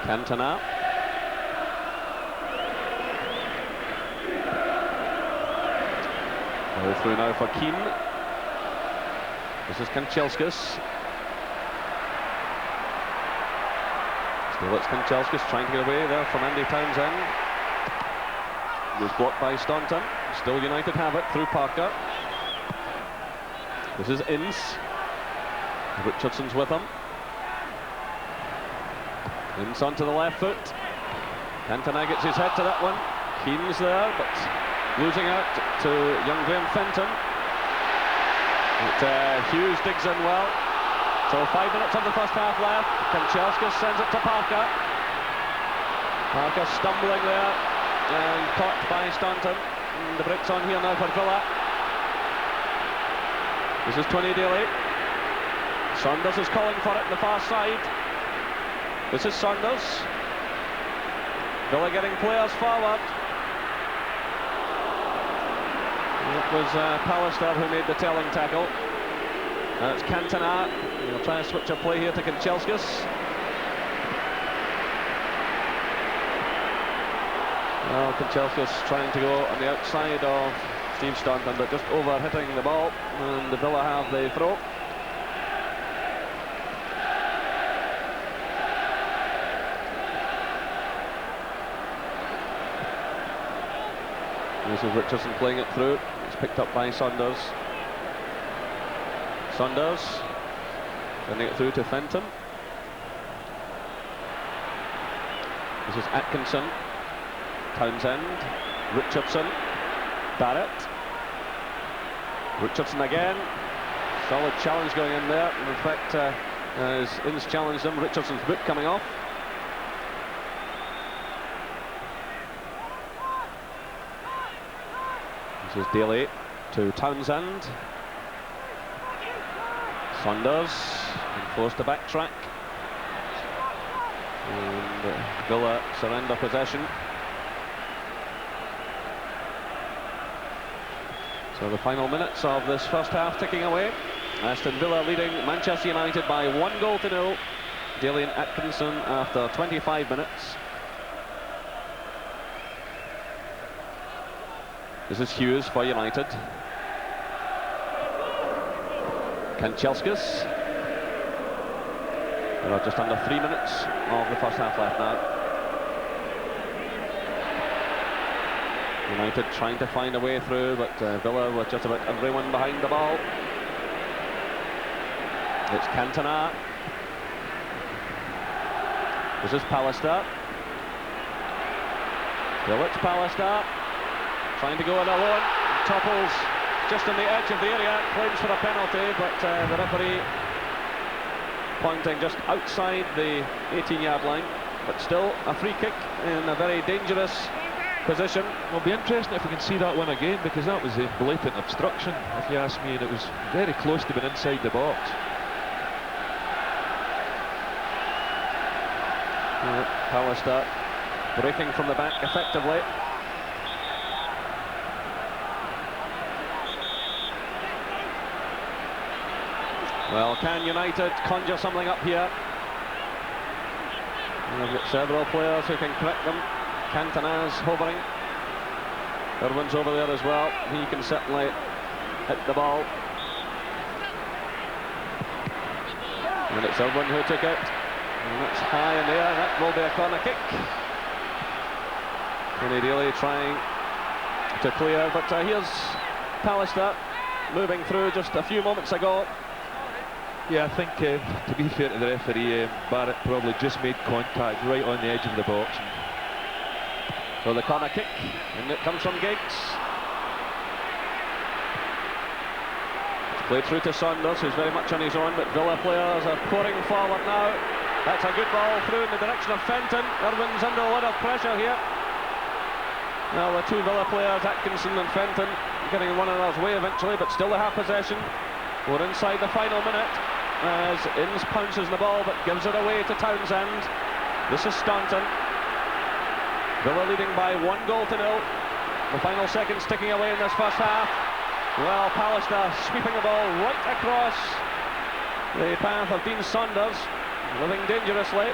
Speaker 4: Cantona. Go through now for Keane. This is Kanchelskis. Still it's Kanchelskis trying to get away there from Andy Townsend. It was blocked by Staunton. Still United have it through Parker. This is Ince. Richardson's with him. Ince onto the left foot. Cantona gets his head to that one. Keane's there, but losing out to young Graham Fenton. Hughes digs in well. So 5 minutes of the first half left. Kanchelskis sends it to Parker. Parker stumbling there and caught by Staunton. And the break's on here now for Villa. This is Tony Daly. Saunders is calling for it on the far side. This is Saunders. Villa getting players forward. It was Pallister who made the telling tackle. That's Cantona. He'll try to switch a play here to Kanchelskis. Well, Kanchelskis trying to go on the outside of Steve Staunton, but just over hitting the ball, and the Villa have the throw. This is Richardson playing it through. It's picked up by Saunders. Saunders sending it through to Fenton. This is Atkinson, Townsend, Richardson, Barrett, Richardson again. Solid challenge going in there. In fact, as Ince challenged him, Richardson's boot coming off. This is Daly to Townsend. Saunders forced to backtrack. And Villa surrender possession. So the final minutes of this first half ticking away. Aston Villa leading Manchester United by 1-0. Daly and Atkinson after 25 minutes. This is Hughes for United. Kanchelskis. There are just under 3 minutes of the first half left now. United trying to find a way through, but Villa with just about everyone behind the ball. It's Cantona. This is Pallister. Still it's Pallister. Trying to go in alone. Topples just on the edge of the area. Claims for a penalty, but the referee pointing just outside the 18-yard line. But still a free kick in a very dangerous position.
Speaker 5: It'll be interesting if we can see that one again, because that was a blatant obstruction, if you ask me, and it was very close to being inside the box.
Speaker 4: Pallister breaking from the back effectively. Well, can United conjure something up here? And they've got several players who can correct them. Cantona's hovering. Irwin's over there as well. He can certainly hit the ball. And it's Irwin who took it. And that's high in the air. That will be a corner kick. Tony Daly trying to clear, but here's Pallister moving through just a few moments ago.
Speaker 5: Yeah, I think, to be fair to the referee, Barrett probably just made contact right on the edge of the box.
Speaker 4: So the corner kick, and it comes from Giggs. It's played through to Saunders, who's very much on his own, but Villa players are pouring forward now. That's a good ball through in the direction of Fenton. Irwin's under a lot of pressure here. Now the two Villa players, Atkinson and Fenton, getting in one another's way eventually, but still they have possession. We're inside the final minute as Ince pounces the ball but gives it away to Townsend. This is Staunton. Villa leading by 1-0. The final seconds ticking away in this first half. Well, Pallister sweeping the ball right across the path of Dean Saunders, living dangerously.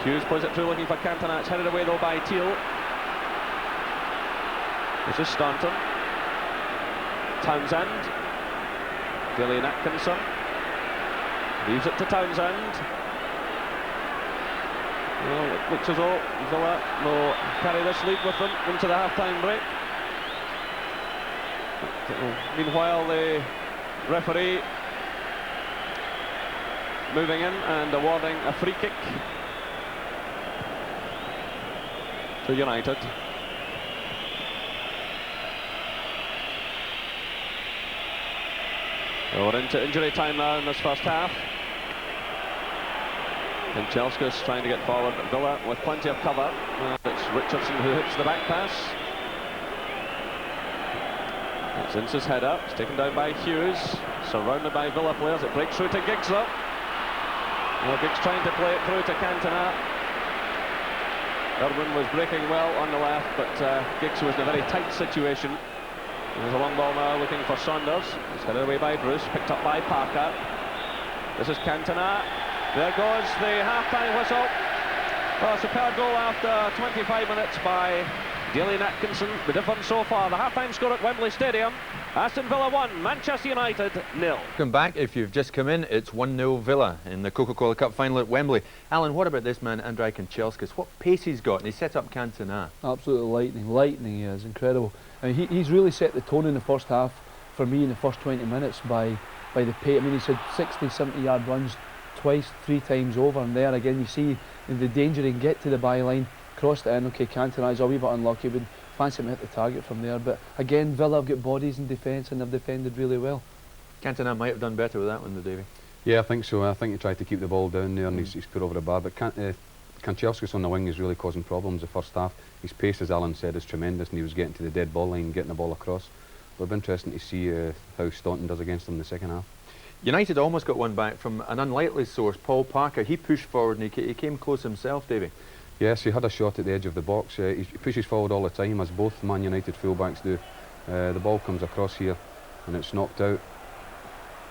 Speaker 4: Hughes plays it through looking for Cantona. It's headed away though by Teal. This is Staunton. Townsend. Daly and Atkinson. Leaves it to Townsend. Well, it looks as though Villa will carry this lead with them into the half-time break. Meanwhile, the referee moving in and awarding a free kick to United. So we're into injury time now in this first half. Kanchelskis trying to get forward, but Villa with plenty of cover. It's Richardson who hits the back pass. It's Ince's header. It's taken down by Hughes. Surrounded by Villa players. It breaks through to Giggs though. Well, Giggs trying to play it through to Cantona. Irwin was breaking well on the left, but Giggs was in a very tight situation. There's a long ball now looking for Saunders. It's headed away by Bruce, picked up by Parker. This is Cantona. There goes the half-time whistle. Well, a superb goal after 25 minutes by Atkinson. The difference so far, the half-time score at Wembley Stadium. Aston Villa 1, Manchester United 0.
Speaker 1: Welcome back. If you've just come in, it's 1-0 Villa in the Coca-Cola Cup final at Wembley. Alan, what about this man, Andrei Kanchelskis? What pace he's got, and he set up Cantona.
Speaker 3: Absolutely lightning, he is, incredible. I mean, he's really set the tone in the first half, for me, in the first 20 minutes by the pace. I mean, he's had 60, 70-yard runs twice, 3 times over, and there again you see the danger he can get to the byline, crossed it in. Okay, Cantona is a wee bit unlucky, would fancy him hit the target from there, but again, Villa have got bodies in defence and they've defended really well.
Speaker 1: Cantona might have done better with that one, though, Davy.
Speaker 2: Yeah, I think so. I think he tried to keep the ball down there and he's put over the bar, but Kanchelskis on the wing is really causing problems the first half. His pace, as Alan said, is tremendous, and he was getting to the dead ball line, getting the ball across. But it'll be interesting to see how Staunton does against him in the second half.
Speaker 1: United almost got one back from an unlikely source, Paul Parker. He pushed forward and he came close himself, Davy.
Speaker 2: Yes, he had a shot at the edge of the box. He pushes forward all the time, as both Man United fullbacks do. The ball comes across here and it's knocked out.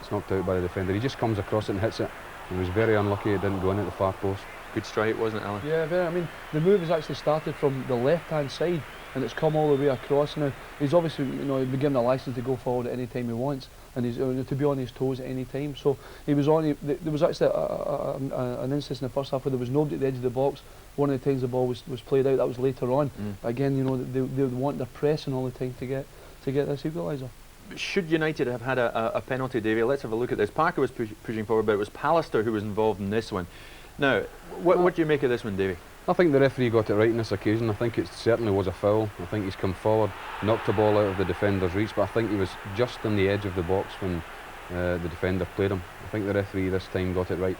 Speaker 2: It's knocked out by the defender. He just comes across it and hits it. He was very unlucky it didn't go in at the far post.
Speaker 1: Good strike, wasn't it, Alan?
Speaker 3: Yeah, very. I mean, the move has actually started from the left-hand side and it's come all the way across. Now, he's obviously, been given a licence to go forward at any time he wants, and he's to be on his toes at any time. So he was on. There was actually an instance in the first half where there was nobody at the edge of the box. One of the times the ball was played out, that was later on. Again, they want their pressing all the time to get this equaliser.
Speaker 1: Should United have had a penalty, Davy? Let's have a look at this. Parker was pushing forward, but it was Pallister who was involved in this one. Now, what do you make of this one, Davy?
Speaker 2: I think the referee got it right on this occasion. I think it certainly was a foul. I think he's come forward, knocked the ball out of the defender's reach, but I think he was just on the edge of the box when the defender played him. I think the referee this time got it right.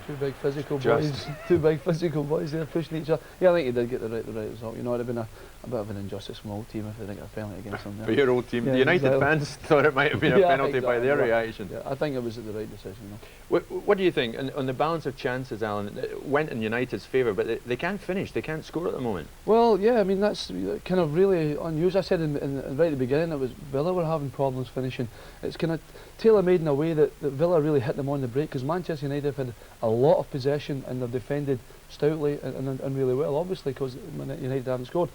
Speaker 3: Two big physical boys. Two big physical boys there pushing each other. Yeah, I think he did get the right result. It'd have been a bit of an injustice from my old team if they didn't get a penalty against them.
Speaker 1: For your old team, the United fans thought it might have been a penalty by their reaction.
Speaker 3: Yeah, I think it was the right decision.
Speaker 1: What do you think? On the balance of chances, Alan, it went in United's favour, but they can't finish. They can't score at the moment.
Speaker 3: Well, yeah, I mean that's kind of really unusual. I said right at the beginning that was Villa were having problems finishing. It's kind of tailor-made in a way that Villa really hit them on the break, because Manchester United have had a lot of possession and they've defended stoutly and really well, obviously, because United haven't scored.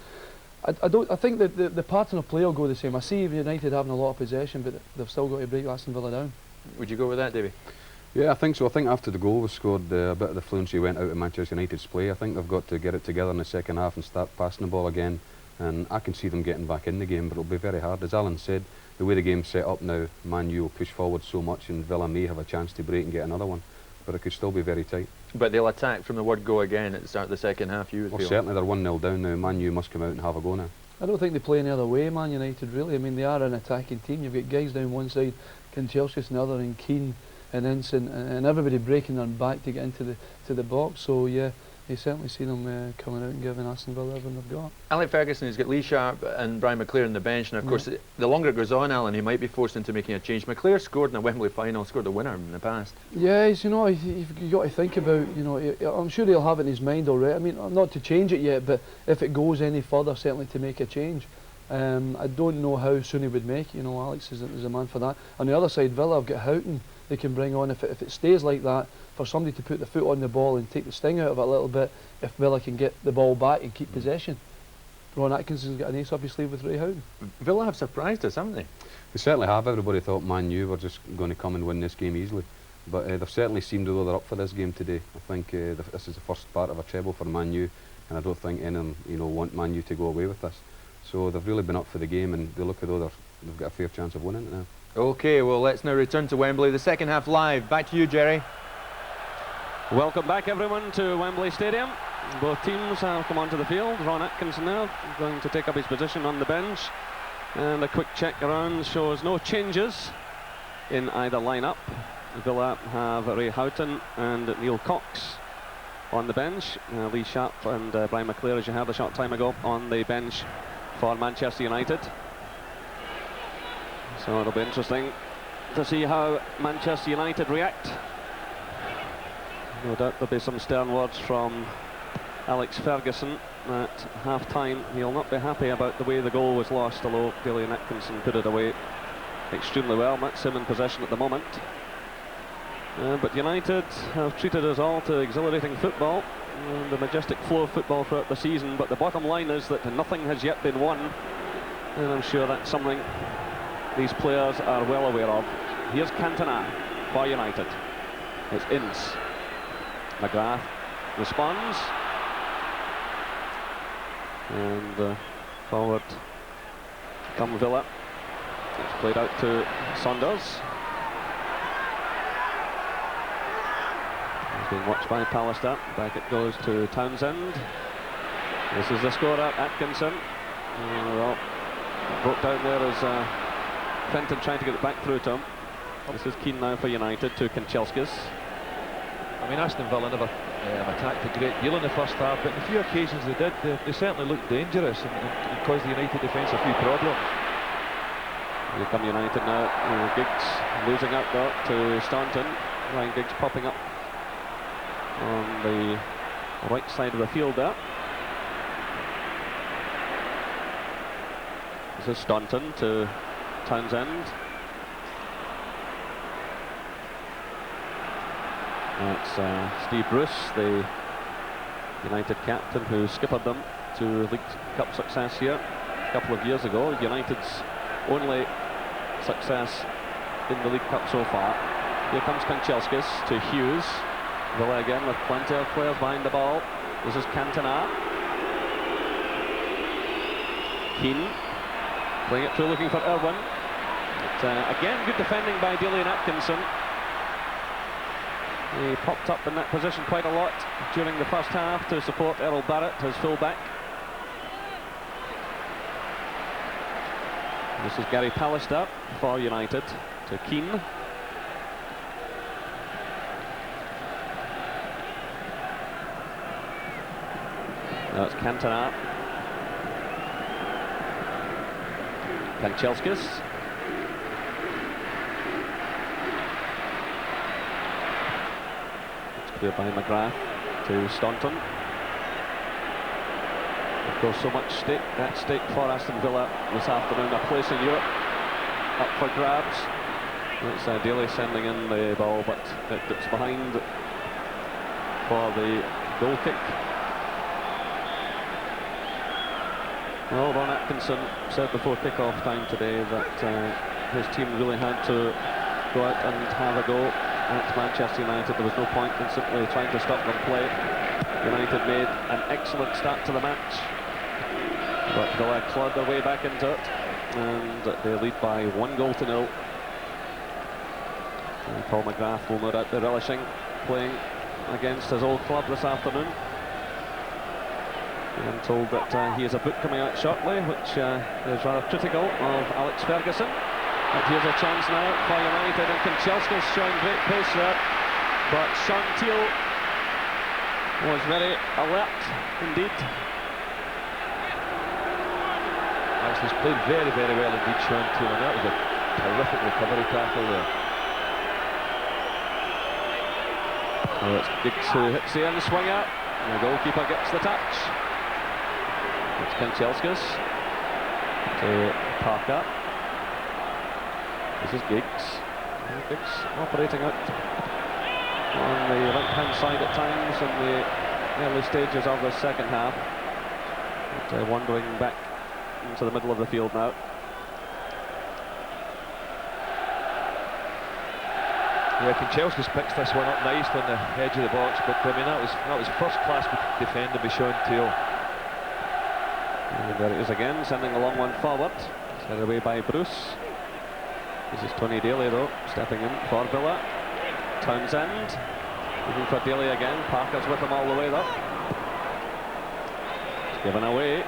Speaker 3: I think that the pattern of play will go the same. I see United having a lot of possession, but they've still got to break Aston Villa down.
Speaker 1: Would you go with that, Davy?
Speaker 2: Yeah, I think so. I think after the goal was scored, a bit of the fluency went out of Manchester United's play. I think they've got to get it together in the second half and start passing the ball again. And I can see them getting back in the game, but it'll be very hard. As Alan said, the way the game's set up now, Man U will push forward so much and Villa may have a chance to break and get another one. But it could still be very tight.
Speaker 1: But they'll attack from the word go again at the start of the second half, you would feel?
Speaker 2: Certainly they're 1-0 down now. Man U must come out and have a go now.
Speaker 3: I don't think they play any other way, Man United, really. I mean, they are an attacking team. You've got guys down one side, Kanchelskis on the other, and Keane and Ensign, and everybody breaking their back to get into the box. So yeah, you certainly see them coming out and giving Aston Villa everything they've got.
Speaker 1: Alex Ferguson has got Lee Sharp and Brian McClair on the bench, and of course the longer it goes on, Alan, he might be forced into making a change. McClair scored in a Wembley final, scored a winner in the past.
Speaker 3: Yeah, you've got to think about, I'm sure he'll have it in his mind already. I mean, not to change it yet, but if it goes any further, certainly to make a change. I don't know how soon he would make. Alex is a man for that. On the other side, Villa have got Houghton they can bring on. If it stays like that, for somebody to put the foot on the ball and take the sting out of it a little bit, if Villa can get the ball back and keep possession. Ron Atkinson's got an ace up his sleeve with Ray Houghton.
Speaker 1: Villa have surprised us, haven't they?
Speaker 2: They certainly have. Everybody thought Man U were just going to come and win this game easily. But they've certainly seemed though they're up for this game today. I think this is the first part of a treble for Man U, and I don't think any of them want Man U to go away with this. So they've really been up for the game, and they look as though they've got a fair chance of winning it now.
Speaker 1: OK, well, let's now return to Wembley. The second half live. Back to you, Jerry.
Speaker 4: Welcome back, everyone, to Wembley Stadium. Both teams have come onto the field. Ron Atkinson now going to take up his position on the bench. And a quick check around shows no changes in either line-up. Villa have Ray Houghton and Neil Cox on the bench. Lee Sharp and Brian McClair, as you heard a short time ago, on the bench for Manchester United. So it'll be interesting to see how Manchester United react. No doubt there'll be some stern words from Alex Ferguson at half-time. He'll not be happy about the way the goal was lost, although Daly and Atkinson put it away extremely well. That's him in possession at the moment. But United have treated us all to exhilarating football and the majestic flow of football throughout the season, but the bottom line is that nothing has yet been won, and I'm sure that's something these players are well aware of. Here's Cantona for United. It's Ince. McGrath responds, and forward come Villa. It's played out to Saunders. He's being watched by Pallister. Back it goes to Townsend. This is the scorer, Atkinson. Well, broke down there as Fenton trying to get it back through to him. This is Keane now for United to Kanchelskis.
Speaker 5: I mean, Aston Villa never attacked a great deal in the first half, but in a few occasions they did. They certainly looked dangerous and caused the United defence a few problems.
Speaker 4: Here come United now. Giggs losing out there to Staunton. Ryan Giggs popping up on the right side of the field there. This is Staunton to Townsend. That's Steve Bruce, the United captain who skippered them to League Cup success here a couple of years ago. United's only success in the League Cup so far. Here comes Kanchelskis to Hughes. Villa again with plenty of players behind the ball. This is Cantona. Keane playing it through, looking for Irwin. But, again, good defending by Daly and Atkinson. He popped up in that position quite a lot during the first half to support Errol Barrett, his full-back. This is Gary Pallister for United to Keane. Now it's Cantona. Kanchelskis. Cleared by McGrath to Staunton. Of course, so much at stake for Aston Villa this afternoon. A place in Europe up for grabs. It's Daly sending in the ball, but it's behind for the goal kick. Well, Ron Atkinson said before kick-off time today that his team really had to go out and have a go at Manchester United. There was no point in simply trying to stop them play. United made an excellent start to the match, but Villa clawed their way back into it, and they lead by 1-0. And Paul McGrath will no doubt be relishing playing against his old club this afternoon. I'm told that he has a book coming out shortly, which is rather critical of Alex Ferguson. But here's a chance now for United, and Kanchelskis showing great pace there. But Sean Teal was very alert indeed.
Speaker 5: Actually, he's played very, very well indeed, Sean Teal, and that was a terrific recovery tackle there.
Speaker 4: Oh, it's Giggs who hits the end swinger, and the goalkeeper gets the touch. It's Kanchelskis to Parker. This is Giggs. Giggs operating out on the right-hand side at times in the early stages of the second half. But, wandering back into the middle of the field now.
Speaker 5: Yeah, Kanchelskis picks this one up nice on the edge of the box, but I mean that was first-class defending by Sean Teal.
Speaker 4: And there it is again, sending a long one forward. Set away by Bruce. This is Tony Daly though, stepping in for Villa. Townsend, looking for Daly again. Parker's with him all the way though. It's given away.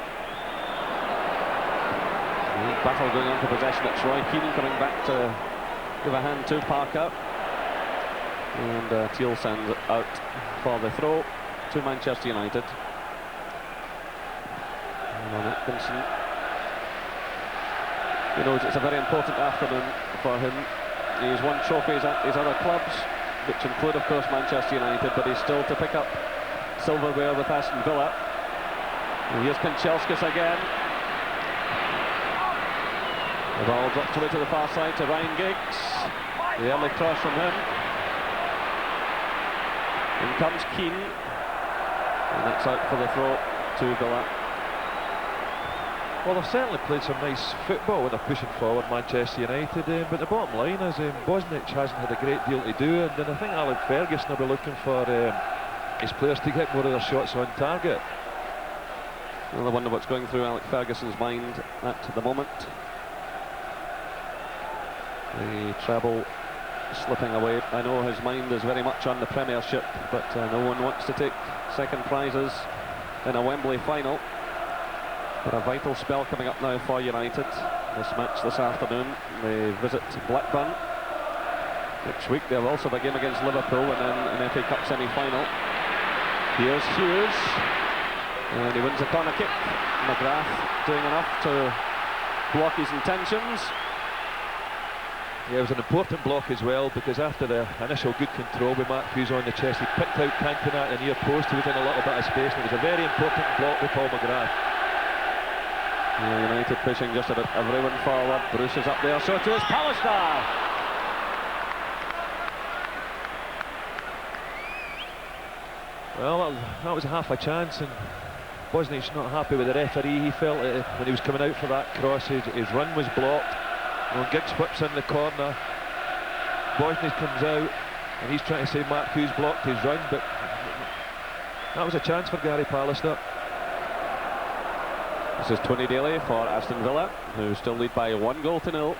Speaker 4: Battle going on for possession. It's Roy Keane coming back to give a hand to Parker. And Teal sends it out for the throw to Manchester United. And on Atkinson. He knows it's a very important afternoon for him. He's won trophies at his other clubs, which include, of course, Manchester United, but he's still to pick up silverware with Aston Villa. And here's Kanchelskis again. The ball dropped away to the far side to Ryan Giggs. The early cross from him. In comes Keane. And that's out for the throw to Villa.
Speaker 5: Well, they've certainly played some nice football when they're pushing forward, Manchester United, but the bottom line is Bosnich hasn't had a great deal to do, and I think Alec Ferguson will be looking for his players to get more of their shots on target.
Speaker 4: Well, I wonder what's going through Alec Ferguson's mind at the moment. The treble slipping away. I know his mind is very much on the Premiership, but no one wants to take second prizes in a Wembley final. But a vital spell coming up now for United. This match this afternoon, they visit Blackburn. Next week they'll also have a game against Liverpool and then an FA Cup semi-final. Here's Hughes, and he wins the corner kick. McGrath doing enough to block his intentions.
Speaker 5: Yeah, it was an important block as well, because after the initial good control with Mark Hughes on the chest, he picked out Cantona at the near post. He was in a little bit of space, and it was a very important block with Paul McGrath.
Speaker 4: Yeah, United pushing just about everyone forward. Bruce is up there, so too is Pallister.
Speaker 5: Well, that was half a chance, and Bosnich's not happy with the referee. He felt when he was coming out for that cross, his run was blocked. When Giggs whips in the corner, Bosnich comes out, and he's trying to say Mark Hughes blocked his run, but that was a chance for Gary Pallister.
Speaker 4: This is Tony Daly for Aston Villa, who still lead by 1-0.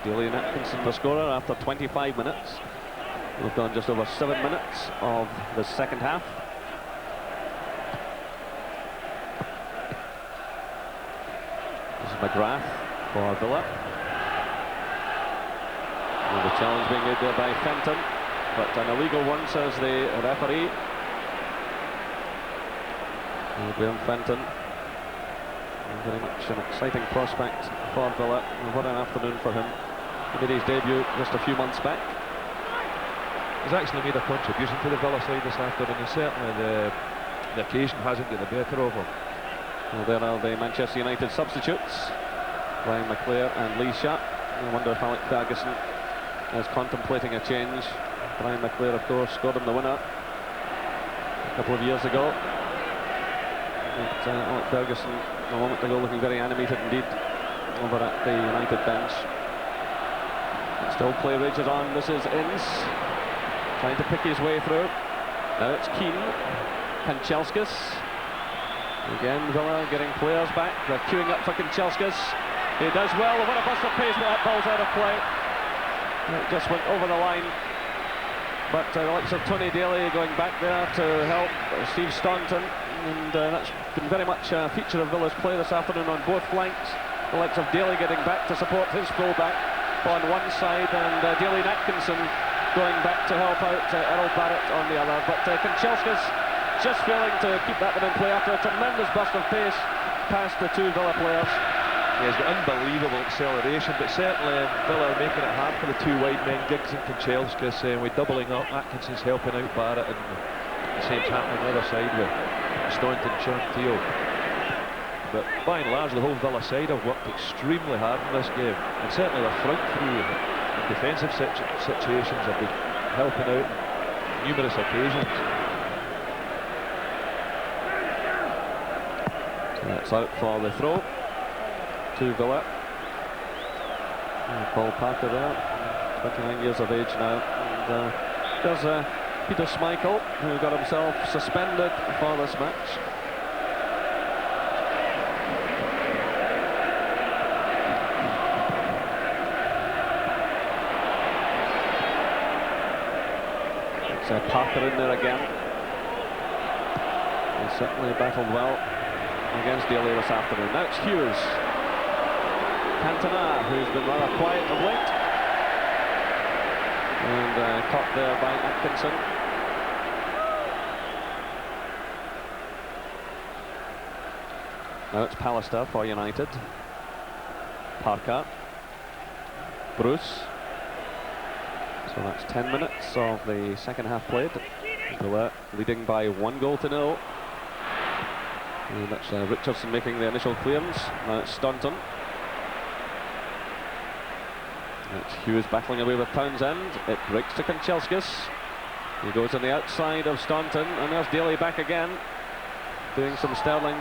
Speaker 4: Daly and Atkinson the scorer after 25 minutes. We've gone just over 7 minutes of the second half. This is McGrath for Villa. And the challenge being made there by Fenton, but an illegal one, says the referee. Graham Fenton. Very much an exciting prospect for Villa. What an afternoon for him. He made his debut just a few months back.
Speaker 5: He's actually made a contribution to the Villa side this afternoon, and certainly the occasion hasn't got the better of him.
Speaker 4: Well, there are the Manchester United substitutes, Ryan McClare and Lee Sharp. I wonder if Alec Ferguson is contemplating a change. Ryan McClare, of course, scored him the winner a couple of years ago. But Alec Ferguson a moment ago looking very animated indeed over at the United bench. And still play rages on. This is Ince trying to pick his way through. Now it's Keane. Kanchelskis. Again Villa getting players back. They're queuing up for Kanchelskis. He does well. What a burst of pace, but that ball's out of play. It just went over the line. But the likes of Tony Daly going back there to help Steve Staunton, and that's been very much a feature of Villa's play this afternoon on both flanks. The likes of Daly getting back to support his full-back on one side, and Daly and Atkinson going back to help out Errol Barrett on the other. But Kanchelskis just failing to keep that one in play after a tremendous burst of pace past the two Villa players.
Speaker 5: Yeah, he's got unbelievable acceleration, but certainly Villa are making it hard for the two wide men, Giggs and Kanchelskis, with doubling up. Atkinson's helping out Barrett, and the same's happening on the other side with Staunton, Sean Theo. But by and large, the whole Villa side have worked extremely hard in this game, and certainly their front three in defensive situations have been helping out on numerous occasions.
Speaker 4: So that's out for the throw to Villa. Paul Parker there, 29 years of age now. And there's Peter Schmeichel, who got himself suspended for this match. It's Parker in there again. He certainly battled well against Daly this afternoon. Now it's Hughes. Cantona, who's been rather quiet of late, and caught there by Atkinson. Now it's Pallister for United. Parker. Bruce. So that's 10 minutes of the second half played. Villa leading by 1-0. And that's Richardson making the initial clearance. Now it's Staunton. It's Hughes battling away with Townsend. It breaks to Kanchelskis. He goes on the outside of Staunton, and there's Daly back again, doing some sterling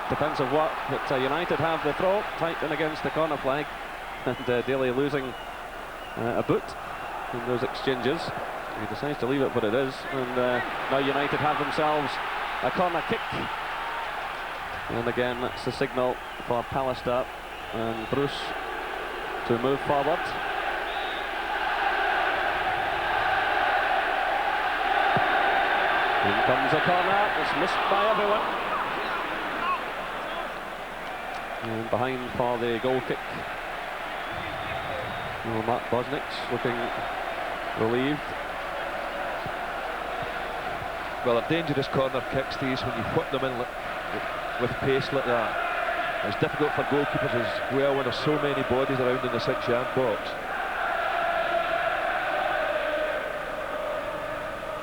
Speaker 4: defensive work. But United have the throw, tight in against the corner flag, and Daly losing a boot in those exchanges. He decides to leave it what it is, and now United have themselves a corner kick. And again, that's the signal for Pallister and Bruce to move forward. In comes a corner, it's missed by everyone. And behind for the goal kick. Oh, Mark Bosnick's looking relieved.
Speaker 5: Well, a dangerous corner kicks, these, when you put them in with pace like that. It's difficult for goalkeepers as well when there's so many bodies around in the 6-yard box.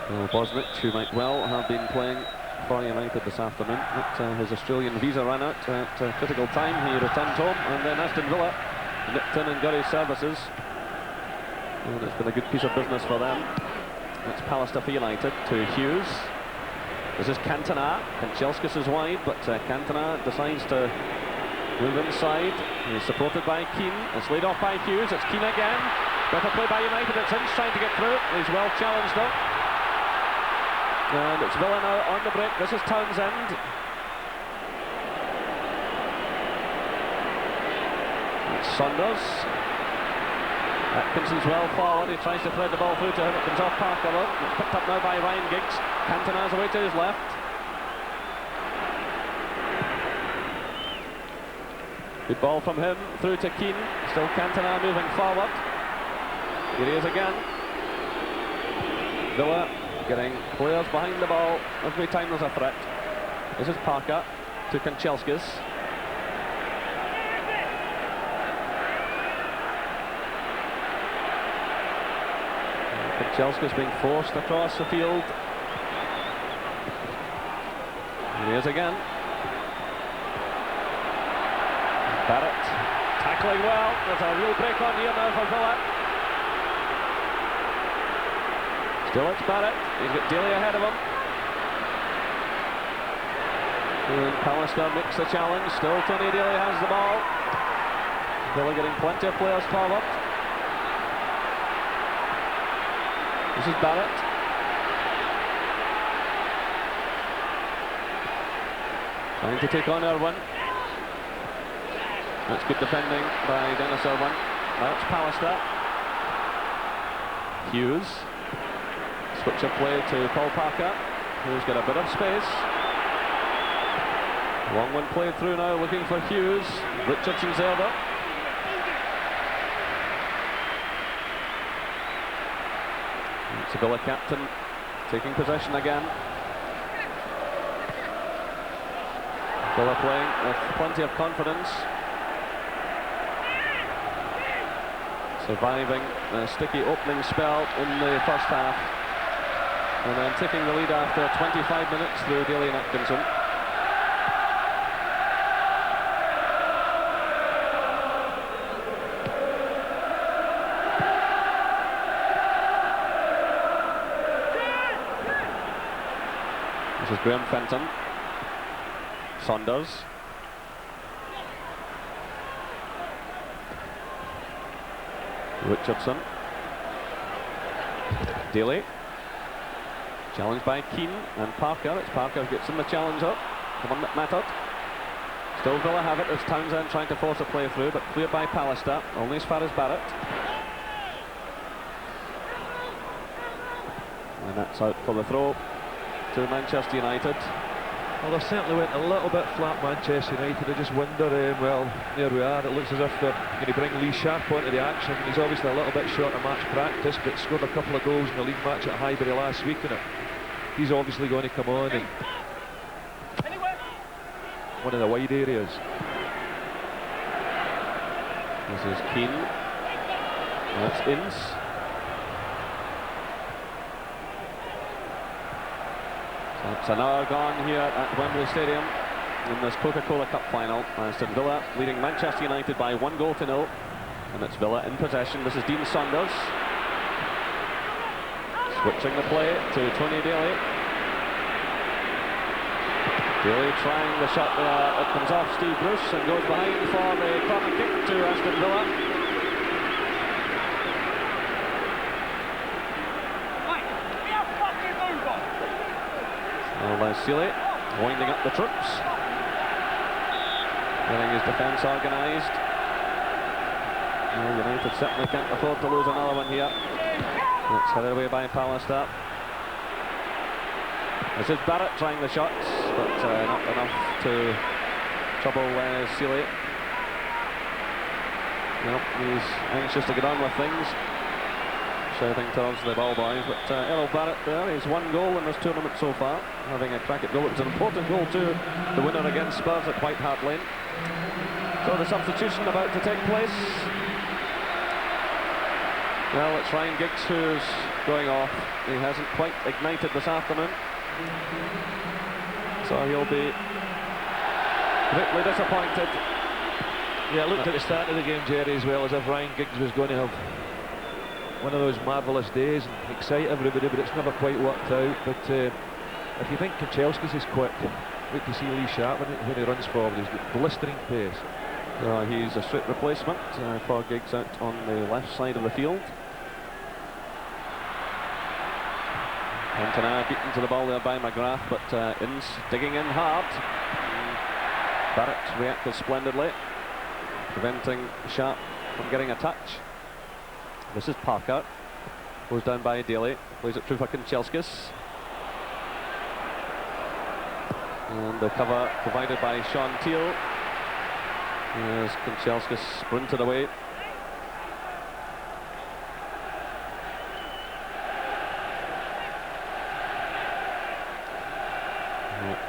Speaker 4: Well, Bosnick, who might well have been playing for United this afternoon, but his Australian visa ran out at a critical time. He returned home, and then Aston Villa nipped in and got his services. And it's been a good piece of business for them. That's Pallister for United to Hughes. This is Cantona. Kanchelskis is wide, but Cantona decides to move inside. He's supported by Keane. It's laid off by Hughes. It's Keane again. Better play by United. It's Ince trying to get through. He's well challenged though. And it's Villa now on the break. This is Townsend. It's Saunders. Atkinson's well forward. He tries to thread the ball through to him. It comes off Parker though. It's picked up now by Ryan Giggs. Cantona's away to his left. Good ball from him through to Keane. Still Cantona moving forward. Here he is again. Villa getting players behind the ball every time there's a threat. This is Parker to Kanchelskis. Kanchelskis being forced across the field. Here he is again. Barrett tackling well. There's a real break on here now for Villa. Still it's Barrett. He's got Daly ahead of him. And Pallister makes the challenge. Still Tony Daly has the ball. Villa getting plenty of players forward. This is Barrett. Trying to take on Irwin. That's good defending by Dennis Irwin. Now it's Pallister. Hughes. Switch of play to Paul Parker, who's got a bit of space. Long one played through now, looking for Hughes. Richardson's there though. It's a Villa captain taking possession again. Villa playing with plenty of confidence. Surviving a sticky opening spell in the first half. And then taking the lead after 25 minutes through Daly and Atkinson. This is Graham Fenton. Saunders. Richardson. Daly. Challenged by Keane and Parker. It's Parker who gets in the challenge up. The one that mattered. Still Villa have it. It's Townsend trying to force a play through, but cleared by Pallister. Only as far as Barrett. And that's out for the throw to Manchester United.
Speaker 5: Well, they certainly went a little bit flat, Manchester United. I just wonder, well, there we are. It looks as if they're going to bring Lee Sharp onto the action. He's obviously a little bit short of match practice, but scored a couple of goals in the league match at Highbury last week, and he's obviously going to come on in one of the wide areas.
Speaker 4: This is Keane. That's Ince. So it's an hour gone here at Wembley Stadium. in this Coca-Cola Cup final. Aston Villa leading Manchester United by 1-0, and it's Villa in possession. This is Dean Saunders. Switching the play to Tony Daly. Daly trying the shot there. It comes off Steve Bruce and goes behind for the corner kick to Aston Villa. Sealy winding up the troops, getting his defence organised. United certainly can't afford to lose another one here. It's headed away by Pallister. This is Barrett trying the shots, but not enough to trouble Sealy. Well, he's anxious to get on with things, shouting towards the ball boys, but Errol Barrett there, he's 1 goal in this tournament so far, having a crack at goal. It's an important goal too, the winner against Spurs at White Hart Lane. So the substitution about to take place. Well, it's Ryan Giggs who's going off. He hasn't quite ignited this afternoon, so he'll be greatly disappointed.
Speaker 5: Yeah, it looked at the start of the game, Jerry, as well, as if Ryan Giggs was going to have one of those marvellous days and excite everybody, but it's never quite worked out. But if you think Kanchelskis is quick, look to see Lee Sharp when he runs forward. He's got blistering pace.
Speaker 4: He's a straight replacement for Giggs out on the left side of the field. Cantona beaten to the ball there by McGrath, but Inns digging in hard. Barrett reacted splendidly, preventing Sharp from getting a touch. This is Parker, goes down by Daly, plays it through for Kanchelskis. And the cover provided by Sean Teal, as Kanchelskis sprinted away.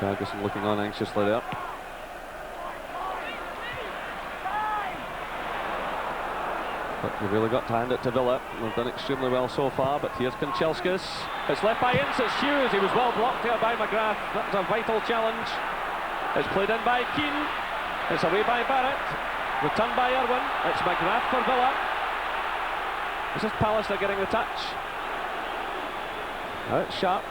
Speaker 4: Ferguson looking on anxiously there. But you've really got to hand it to Villa. They've done extremely well so far, but here's Kanchelskis. It's left by Ince, it's Hughes. He was well blocked here by McGrath. That was a vital challenge. It's played in by Keane. It's away by Barrett. Returned by Irwin. It's McGrath for Villa. This is Pallister getting the touch. Now it's Sharp.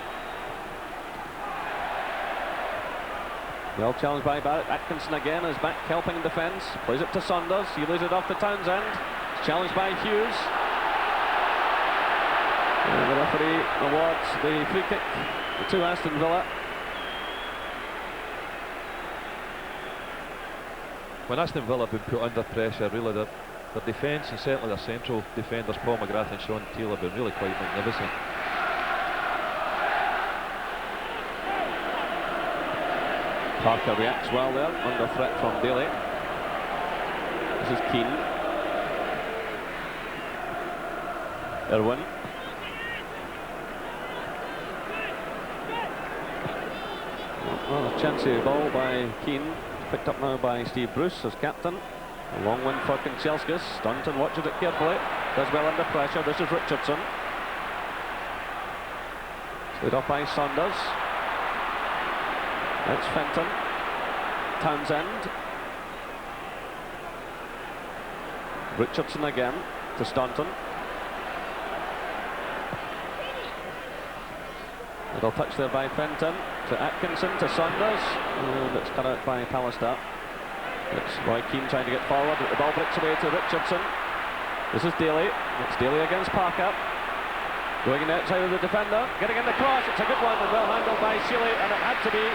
Speaker 4: Well challenged by Barrett. Atkinson again is back helping in defence. Plays it to Saunders. He lays it off to Townsend. Challenged by Hughes. And the referee awards the free kick to Aston Villa.
Speaker 5: When Aston Villa have been put under pressure, really their defence, and certainly their central defenders, Paul McGrath and Sean Teal, have been really quite magnificent.
Speaker 4: Parker reacts well there, under threat from Daly. This is Keane. Irwin. Well, a chancy ball by Keane, picked up now by Steve Bruce as captain. A long one for Kanchelskis. Staunton watches it carefully, does well under pressure. This is Richardson. Slid off by Saunders. That's Fenton. Townsend. Richardson again to Staunton. Little touch there by Fenton to Atkinson to Saunders, and it's cut out by Pallister. It's Roy Keane trying to get forward, but the ball breaks away to Richardson. This is Daly. It's Daly against Parker. Going in outside of the defender, getting in the cross. It's a good one and well handled by Sealy, and it had to be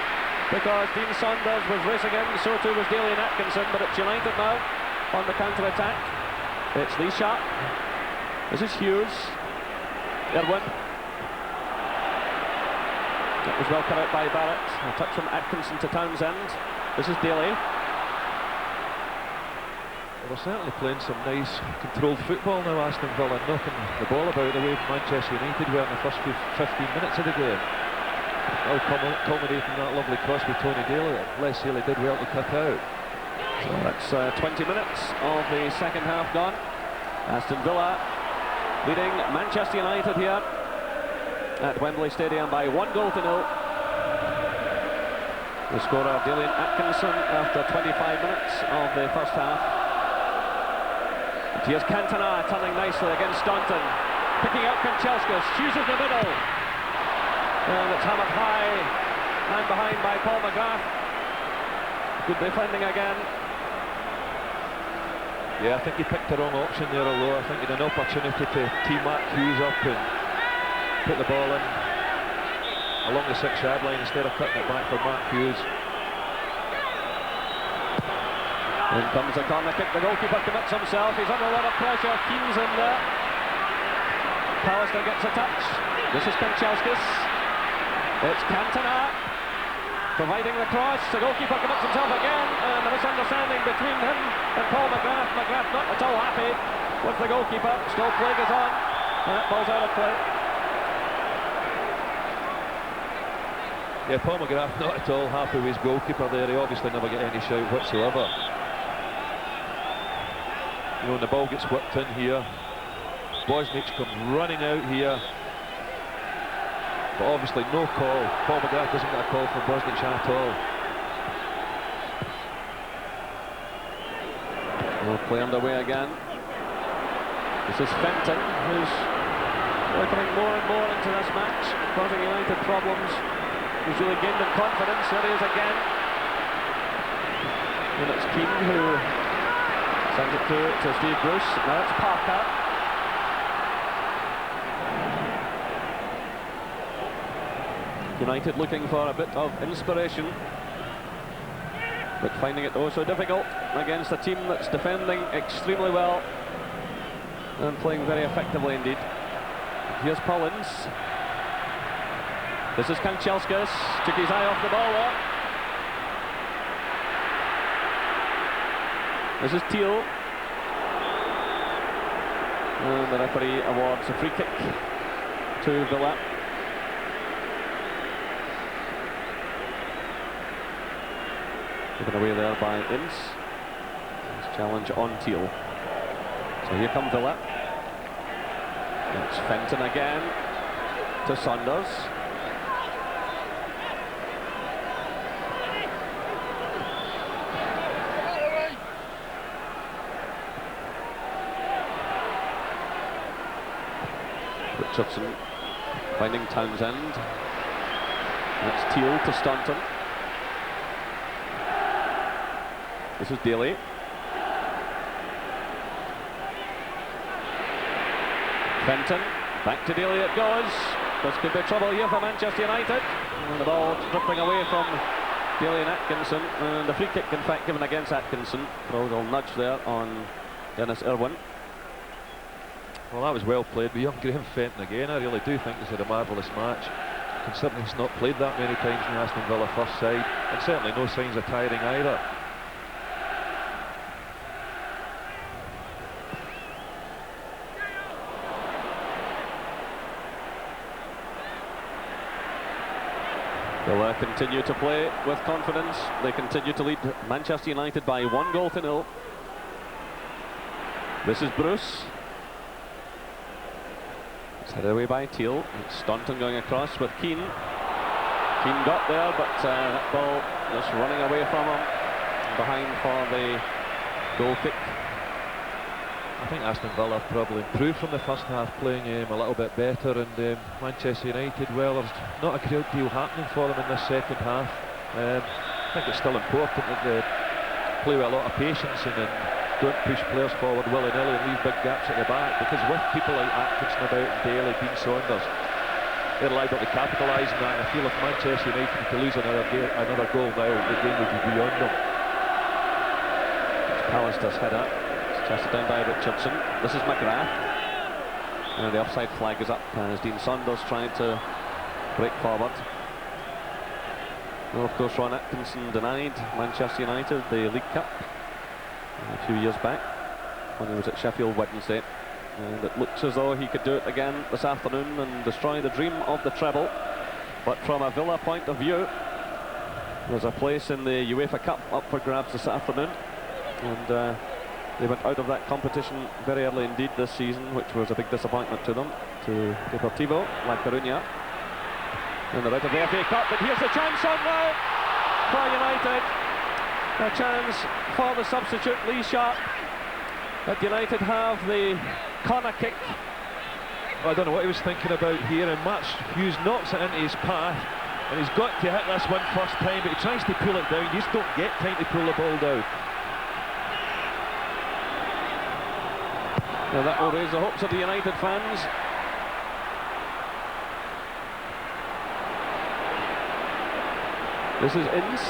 Speaker 4: because Dean Saunders was racing in, so too was Daly and Atkinson, but it's United now on the counter-attack. It's Lee Sharp. This is Hughes. Irwin. That was well cut out by Barrett. A touch from Atkinson to Townsend. This is Daly.
Speaker 5: Well, they're certainly playing some nice controlled football now, Aston Villa, knocking the ball about the way Manchester United were in the first 15 minutes of the game. Now culminating that lovely cross with Tony Daly that Les Sealy did well to cut out.
Speaker 4: So that's 20 minutes of the second half gone. Aston Villa leading Manchester United here at Wembley Stadium by 1-0. The scorer, Atkinson, after 25 minutes of the first half. And here's Cantona turning nicely against Staunton. Picking out Kanchelskis, Hughes in the middle. And it's hammered high and behind by Paul McGrath. Good defending again.
Speaker 5: Yeah, I think he picked the wrong option there, although I think he had an opportunity to tee Mark Hughes up and put the ball in along the 6-yard line instead of cutting it back for Mark Hughes.
Speaker 4: In comes the corner kick, the goalkeeper commits himself, he's under a lot of pressure, Keane's in there. Pallister gets a touch, this is Kanchelskis. It's Cantona providing the cross, the goalkeeper commits himself again, and a misunderstanding between him and Paul McGrath. McGrath not at all happy with the goalkeeper, still play goes on, and that ball's out of play.
Speaker 5: Yeah, Paul McGrath not at all happy with his goalkeeper there. He obviously never get any shout whatsoever. You know, when the ball gets whipped in here, Bosnich comes running out here, but obviously no call. Paul McGrath doesn't get a call from Bosnich at all.
Speaker 4: We'll play underway again. This is Fenton, who's coming more and more into this match, causing United problems. He's really gained in confidence. There he is again. And it's Keane who sends it to Steve Bruce. Now it's Parker. United looking for a bit of inspiration, but finding it oh so difficult against a team that's defending extremely well and playing very effectively indeed. Here's Collins. This is Kanchelskis, took his eye off the ball there. This is Teal. And the referee awards a free kick to Villa. Given away there by Ince. His challenge on Teal. So here come Villa. It's Fenton again to Saunders. Richardson finding Townsend. That's Teal to Staunton. This is Daly. Fenton, back to Daly it goes. This could be trouble here for Manchester United. And the ball drifting away from Daly and Atkinson. And the free kick in fact given against Atkinson. For a little nudge there on Dennis Irwin.
Speaker 5: Well, that was well played by young Graham Fenton again. I really do think he's had a marvellous match, considering he's not played that many times in the Aston Villa first side, and certainly no signs of tiring either.
Speaker 4: Villa continue to play with confidence. They continue to lead Manchester United by 1-0. This is Bruce. It's headed away by Teal. It's Staunton going across with Keane. Keane got there, but that ball just running away from him. Behind for the goal kick.
Speaker 5: I think Aston Villa have probably improved from the first half, playing a little bit better, and Manchester United, well, there's not a great deal happening for them in this second half. I think it's still important that they play with a lot of patience and don't push players forward willy-nilly and leave big gaps at the back, because with people like Atkinson about and Daly, Dean Saunders, they're liable to capitalise on that. And I feel if Manchester United to lose another goal now, the game would be beyond them.
Speaker 4: It's Pallister's header. Chested down by Richardson. This is McGrath. And the offside flag is up as Dean Saunders trying to break forward. Well, of course, Ron Atkinson denied Manchester United the League Cup a few years back when he was at Sheffield Wednesday. And it looks as though he could do it again this afternoon and destroy the dream of the treble. But from a Villa point of view, there's a place in the UEFA Cup up for grabs this afternoon. And they went out of that competition very early indeed this season, which was a big disappointment to them, to Deportivo La Coruña. And they're out of the FA Cup, but here's the chance on now. for United. A chance for the substitute, Lee Sharp. But United have the corner kick.
Speaker 5: I don't know what he was thinking about here, and Hughes knocks it into his path, and he's got to hit this one first time, but he tries to pull it down. You just don't get time to pull the ball down.
Speaker 4: Now that will raise the hopes of the United fans. This is Ince.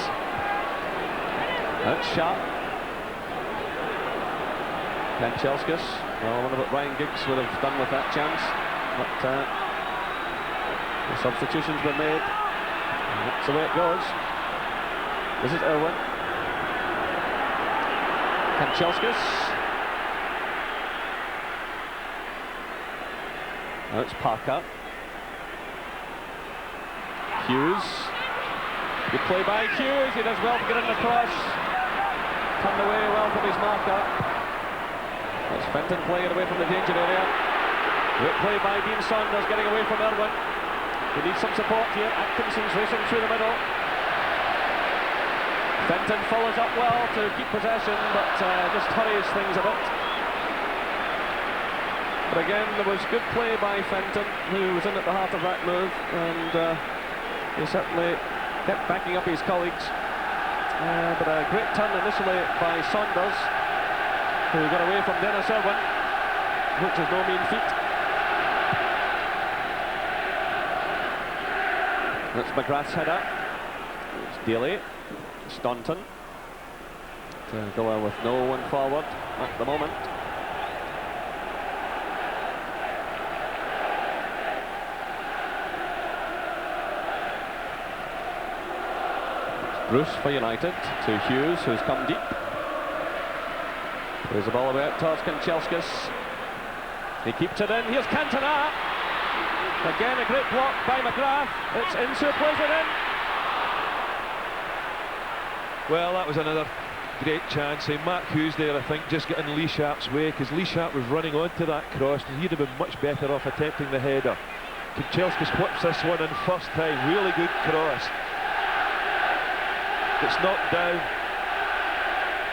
Speaker 4: That's Sharp. Kanchelskis. Well, I wonder what Ryan Giggs would have done with that chance. But the substitutions were made. And that's the way it goes. This is Irwin. Kanchelskis. Now it's Parker. Hughes. Good play by Hughes. He does well to get in the cross. Turned away well from his marker. That's Fenton playing it away from the danger area. Great play by Dean Saunders, getting away from Irwin. He needs some support here. Atkinson's racing through the middle. Fenton follows up well to keep possession, but just hurries things a bit. But again, there was good play by Fenton, who was in at the heart of that move, and he certainly kept backing up his colleagues. But a great turn initially by Saunders, who got away from Dennis Irwin, which is no mean feat. That's McGrath's header. It's Daly. Staunton. Villa with no one forward at the moment. Bruce for United to Hughes, who's come deep. Plays the ball away towards Kanchelskis. He keeps it in. Here's Cantona. Again, a great block by McGrath. It's Ince who plays it in.
Speaker 5: Well, that was another great chance. Mark Hughes there, I think, just getting Lee Sharp's way, because Lee Sharp was running onto that cross, and he'd have been much better off attempting the header. Kanchelskis whips this one in first time. Really good cross. It's knocked down.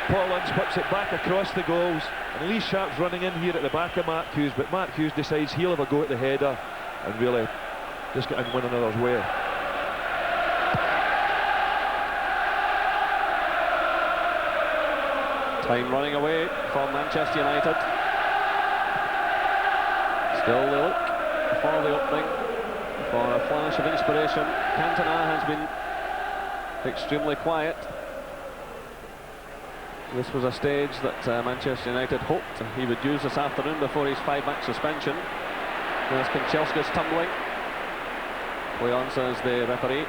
Speaker 5: Paul Ince whips it back across the goals, and Lee Sharp's running in here at the back of Mark Hughes, but Mark Hughes decides he'll have a go at the header and really just get in one another's way.
Speaker 4: Time running away for Manchester United. Still they look for the opening, for a flash of inspiration. Cantona has been extremely quiet. This was a stage that Manchester United hoped he would use this afternoon before his 5-match suspension. There's Kanchelskis tumbling. Play on, says the referee.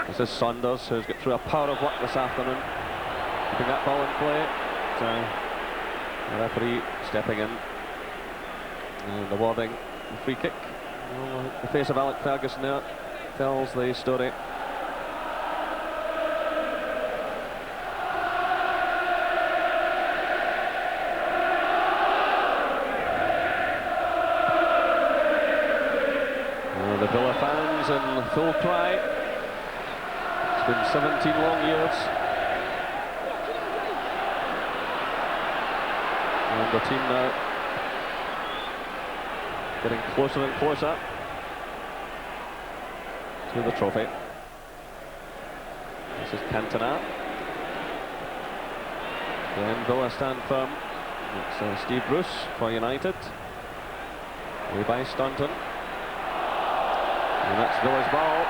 Speaker 4: This is Saunders, who's got through a power of work this afternoon, keeping that ball in play. The referee stepping in and awarding the free kick. Well, the face of Alec Ferguson there tells the story. The Villa fans in full cry. It's been 17 long years. And the team now getting closer and closer to the trophy. This is Cantona. Then Villa stand firm. It's Steve Bruce for United. Away by Staunton. And that's Villa's ball.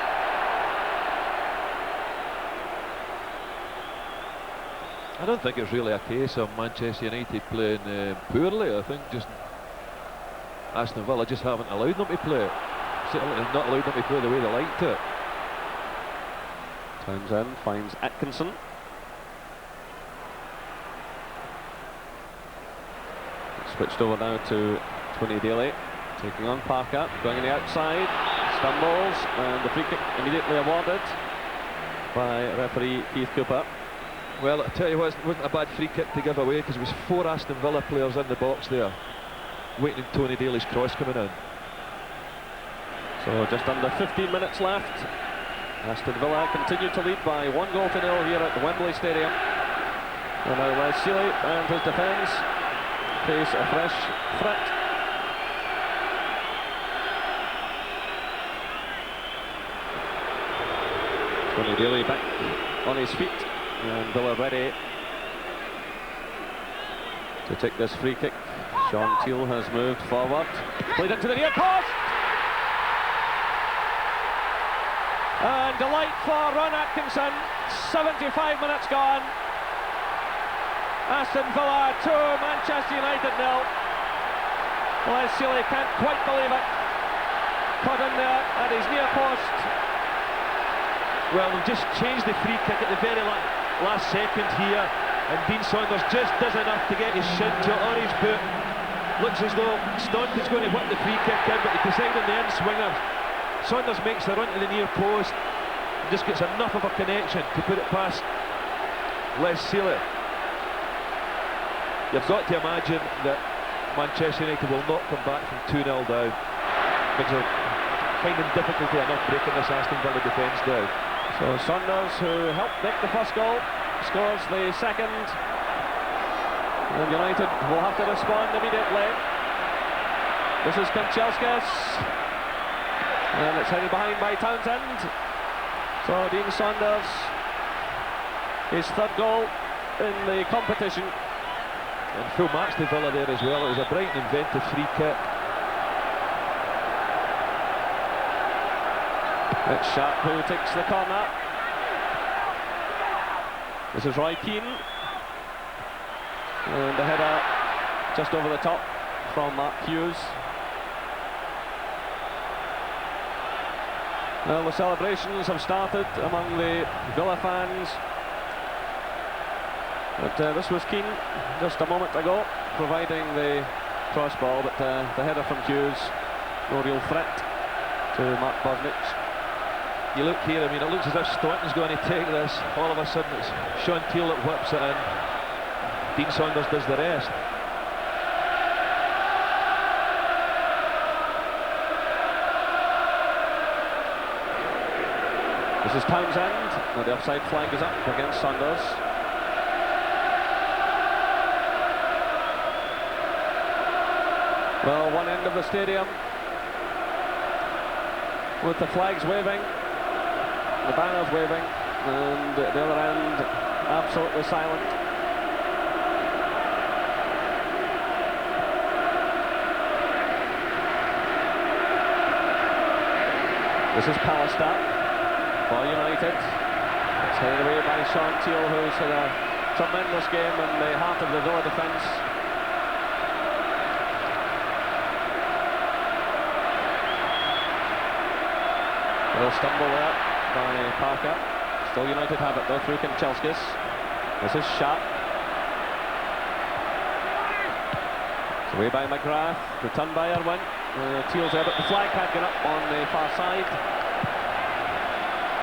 Speaker 5: I don't think it's really a case of Manchester United playing poorly. I think just Aston Villa just haven't allowed them to play. Certainly not allowed them to play the way they liked it.
Speaker 4: Townsend finds Atkinson. Switched over now to Tony Daly, taking on Parker, going on the outside, stumbles, and the free kick immediately awarded by referee Keith Cooper.
Speaker 5: Well, I tell you what, it wasn't a bad free kick to give away, because there was 4 Aston Villa players in the box there, waiting on Tony Daly's cross coming in.
Speaker 4: So just under 15 minutes left. Aston Villa continue to lead by 1-0 here at the Wembley Stadium. And now Les Sealy and his defence face a fresh threat. Tony Daly back on his feet, and Villa ready to take this free kick. Sean Teal has moved forward, played into the near post, and delight for Ron Atkinson. 75 minutes gone. Aston Villa 2, Manchester United 0. Les Sealy can't quite believe it. Caught in there at his near post.
Speaker 5: Well, they've just changed the free kick at the very last second here, and Dean Saunders just does enough to get his shin to on his boot. Looks as though Staunton's going to whip the free kick in, but he decides on the end swinger. Saunders makes the run to the near post, and just gets enough of a connection to put it past Les Sealy. You've got to imagine that Manchester United will not come back from 2-0 down, because they're finding difficulty enough breaking this Aston Villa defence down.
Speaker 4: So Saunders, who helped make the first goal, scores the second. And United will have to respond immediately. This is Kanchelskis. And it's headed behind by Townsend. So Dean Saunders, his third goal in the competition.
Speaker 5: And full match to Villa there as well. It was a bright and inventive free kick.
Speaker 4: It's Sharp who takes the corner. This is Roy Keane. And a header just over the top from Mark Hughes. Well, the celebrations have started among the Villa fans. But this was Keane just a moment ago, providing the cross ball, but the header from Hughes, no real threat to Mark Bosnich.
Speaker 5: You look here, I mean, it looks as if Staunton's going to take this. All of a sudden it's Sean Teal that whips it in. Dean Saunders does the rest.
Speaker 4: This is Townsend. Now the offside flag is up against Saunders. Well, one end of the stadium with the flags waving, the banners waving, and the other end absolutely silent. This is Pallister for United. It's headed away by Sean Teal, who's had a tremendous game in the heart of the Villa defence. A little stumble there by Parker. Still United have it though through Kanchelskis. This is Sharp. It's away by McGrath, returned by Irwin. Teal's there, but the flag had gone up on the far side.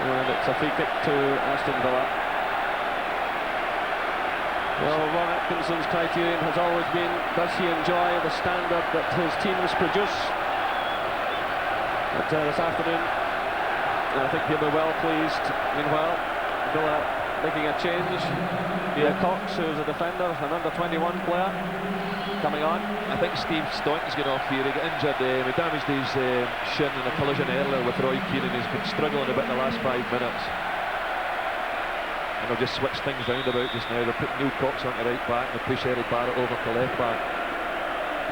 Speaker 4: And it's a free kick to Aston Villa. Well, Ron Atkinson's criterion has always been, does he enjoy the standard that his teams produce? But this afternoon, I think he'll be well pleased. Meanwhile, Villa making a change. Ian Cox, who's a defender, an under-21 player, coming on.
Speaker 5: I think Steve Staunton's getting off here. He got injured, he damaged his shin in a collision earlier with Roy Keane, and he's been struggling a bit in the last 5 minutes. And they'll just switch things round about just now. They'll put Neil Cox on the right back and they'll push Eric Barrett over to left back.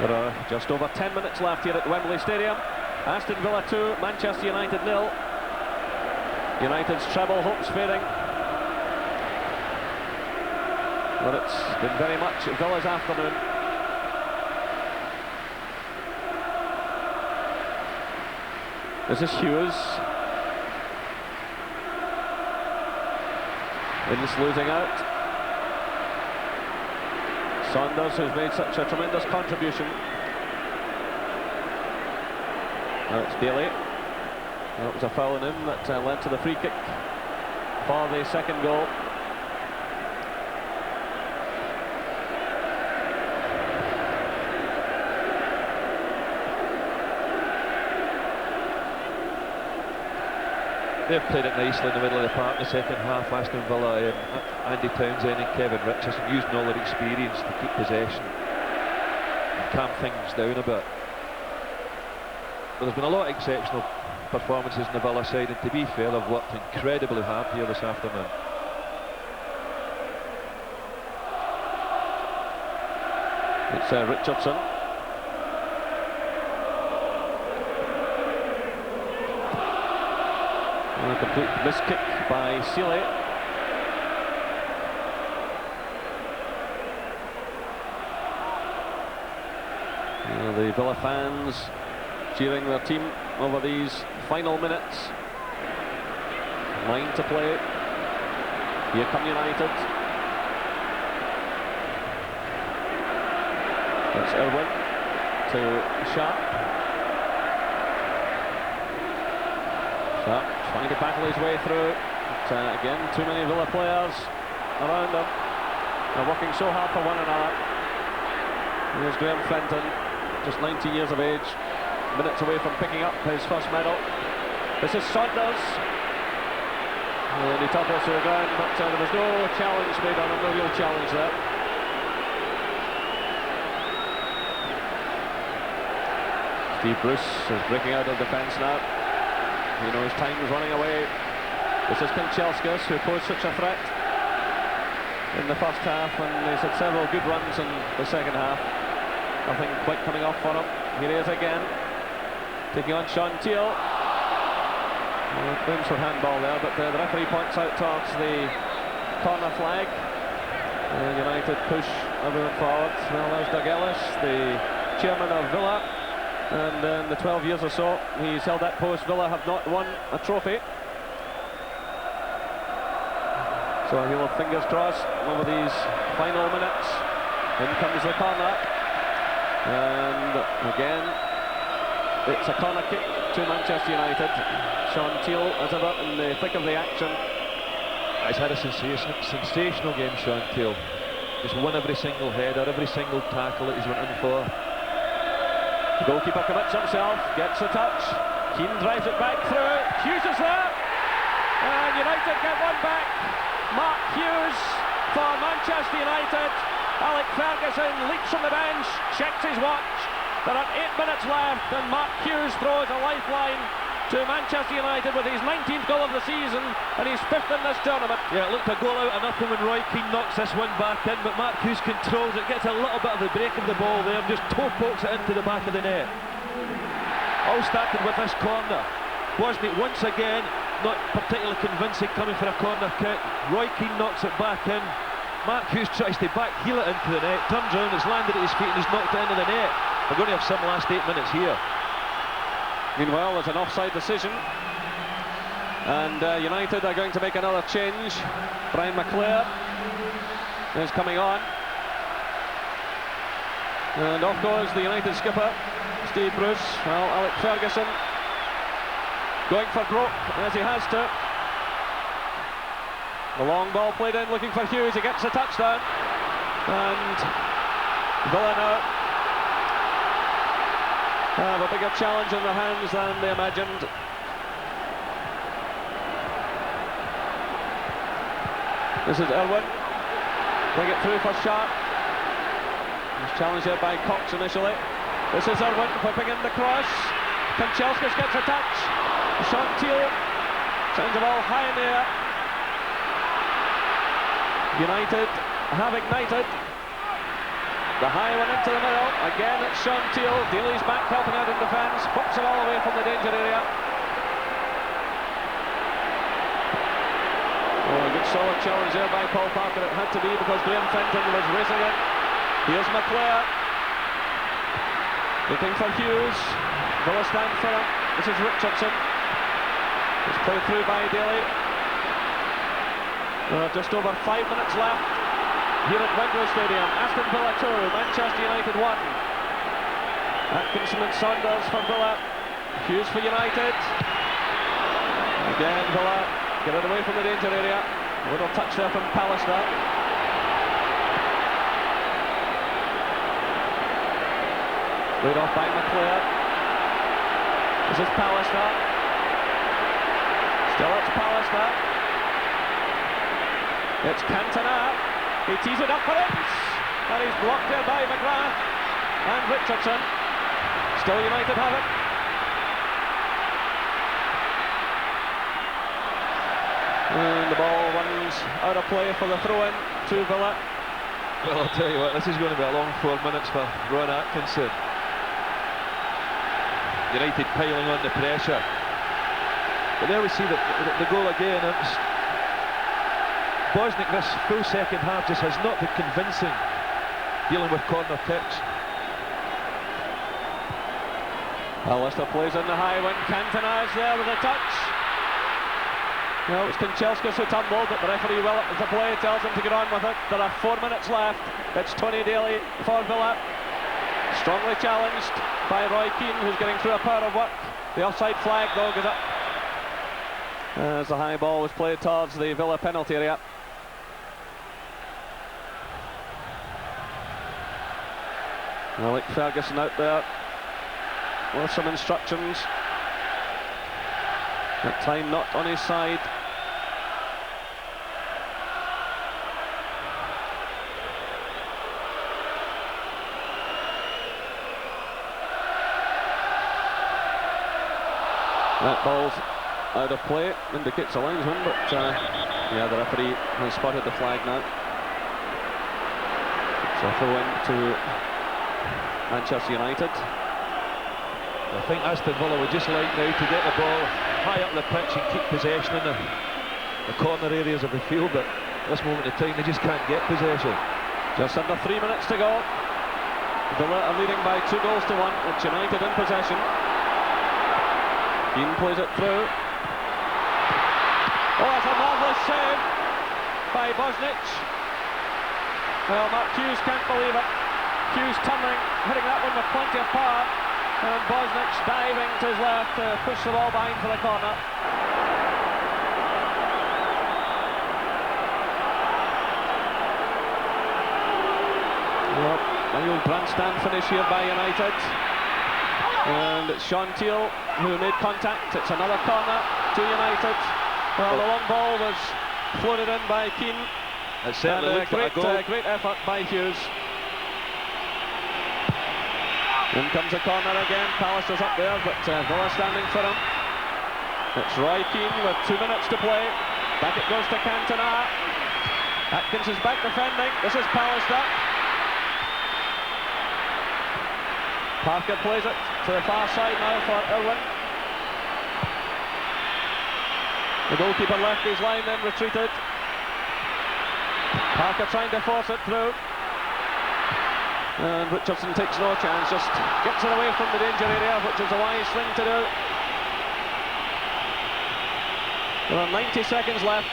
Speaker 4: There are just over 10 minutes left here at Wembley Stadium. Aston Villa 2, Manchester United 0. United's treble hopes fading. But it's been very much Villa's afternoon. This is Hughes. Ince losing out. Saunders, who's made such a tremendous contribution. Now it's Daly. Well, it was a foul on him that led to the free kick for the second goal.
Speaker 5: they've played it nicely in the middle of the park in the second half. Aston Villa, Andy Townsend and Kevin Richardson using all their experience to keep possession and calm things down a bit. But there's been a lot of exceptional performances in the Villa side, and to be fair, they've worked incredibly hard here this afternoon.
Speaker 4: It's Richardson. And a complete miss kick by Seeley. The Villa fans cheering their team over these final minutes. 9 to play. Here come United. It's Irwin to Sharp. Sharp trying to battle his way through. But, again, too many Villa players around him. They're working so hard for one another. Here's Graham Fenton, just 19 years of age, minutes away from picking up his first medal. This is Saunders. And he toppled to the ground, but there was no challenge made on him, no real challenge there. Steve Bruce is breaking out of defence now. He knows time is running away. This is Kanchelskis, who posed such a threat in the first half, and he's had several good runs in the second half. Nothing quite coming off for him. Here he is again, taking on Sean Teal. Claims for handball there, but the referee points out towards the corner flag. And United push everyone forward. Well, there's Doug Ellis, the chairman of Villa, and in the 12 years or so he's held that post, Villa have not won a trophy. So he'll have fingers crossed over these final minutes. In comes the corner, and again it's a corner kick to Manchester United. Sean Teal, as ever, in the thick of the action.
Speaker 5: He's had a sensational game, Sean Teal. Just won every single header, every single tackle that he's went in for.
Speaker 4: The goalkeeper commits himself, gets the touch. Keane drives it back through. Hughes is there, and United get one back. Mark Hughes for Manchester United. Alec Ferguson leaps from the bench, checks his watch. There are 8 minutes left, and Mark Hughes throws a lifeline to Manchester United with his 19th goal of the season, and he's 5th in this tournament.
Speaker 5: Yeah, it looked a goal out of nothing when Roy Keane knocks this one back in, but Mark Hughes controls it, gets a little bit of the break of the ball there, just toe pokes it into the back of the net. All started with this corner. Wasn't it once again not particularly convincing coming for a corner kick? Roy Keane knocks it back in. Mark Hughes tries to back heel it into the net, turns around, it's landed at his feet and he's knocked it into the net. We're going to have some last 8 minutes here.
Speaker 4: Meanwhile, there's an offside decision, and United are going to make another change. Brian McClare is coming on, and off goes the United skipper, Steve Bruce. Well, Alec Ferguson going for broke, as he has to. The long ball played in, looking for Hughes. He gets a touchdown, and Villa now have a bigger challenge in their hands than they imagined. This is Irwin. Bring it through for Sharp. He's challenged here by Cox initially. This is Irwin whipping in the cross. Kanchelskis gets a touch. Sean Teal sends the ball high in the air. United have ignited. The high one into the middle. Again, it's Sean Teal. Daly's back helping out in defence. Whips it all away from the danger area. Oh, a good solid challenge there by Paul Parker. It had to be because Graham Fenton was racing it. Here's McClare. Looking for Hughes. Villa stand for him. This is Richardson. It's played through by Daly. Just over 5 minutes left here at Wembley Stadium. Aston Villa 2, Manchester United 1. Atkinson and Saunders for Villa. Hughes for United. Again, Villa get it away from the danger area. A little touch there from Pallister. Laid off by McClare. This is Pallister. Still it's Pallister. It's Cantona. He tees it up for Ince. And he's blocked there by McGrath and Richardson. Still United have it. And the ball runs out of play for the throw-in to Villa.
Speaker 5: Well, I'll tell you what, this is going to be a long 4 minutes for Ron Atkinson. United piling on the pressure. But there we see the goal again. Bosniak this full second half just has not been convincing dealing with corner kicks.
Speaker 4: Pallister plays in the high one. Cantona is there with a touch. No, it's Kanchelskis who tumbled, but the referee will up with the play, tells him to get on with it. There are 4 minutes left. It's Tony Daly for Villa. Strongly challenged by Roy Keane, who's getting through a power of work. The offside flag though goes up as the high ball was played towards the Villa penalty area. Alec Ferguson out there with some instructions. That time not on his side. That ball's out of play, indicates a linesman, but yeah, the referee has spotted the flag now. It's a throw-in to Manchester United.
Speaker 5: I think Aston Villa would just like now to get the ball high up the pitch and keep possession in the corner areas of the field, but at this moment in time they just can't get possession.
Speaker 4: Just under 3 minutes to go. Villa are leading by 2 goals to 1 with United in possession. Keane plays it through. Oh, that's a marvellous save by Bosniak. Well, Mark Hughes can't believe it. Hughes tumbling, hitting that one with plenty of power, and Bosniak diving to his left to push the ball behind for the corner. Well, a real grandstand finish here by United. And it's Sean Teal who made contact. It's another corner to United. Well, the long ball was floated in by Keane.
Speaker 5: It certainly looked like a goal.
Speaker 4: Great effort by Hughes. In comes a corner again. Pallister's up there, but Villa standing for him. It's Roy Keane with 2 minutes to play. Back it goes to Cantona. Atkinson's back defending. This is Pallister. Parker plays it to the far side now for Irwin. The goalkeeper left his line, then retreated. Parker trying to force it through. And Richardson takes no chance, just gets it away from the danger area, which is a wise thing to do. There are 90 seconds left,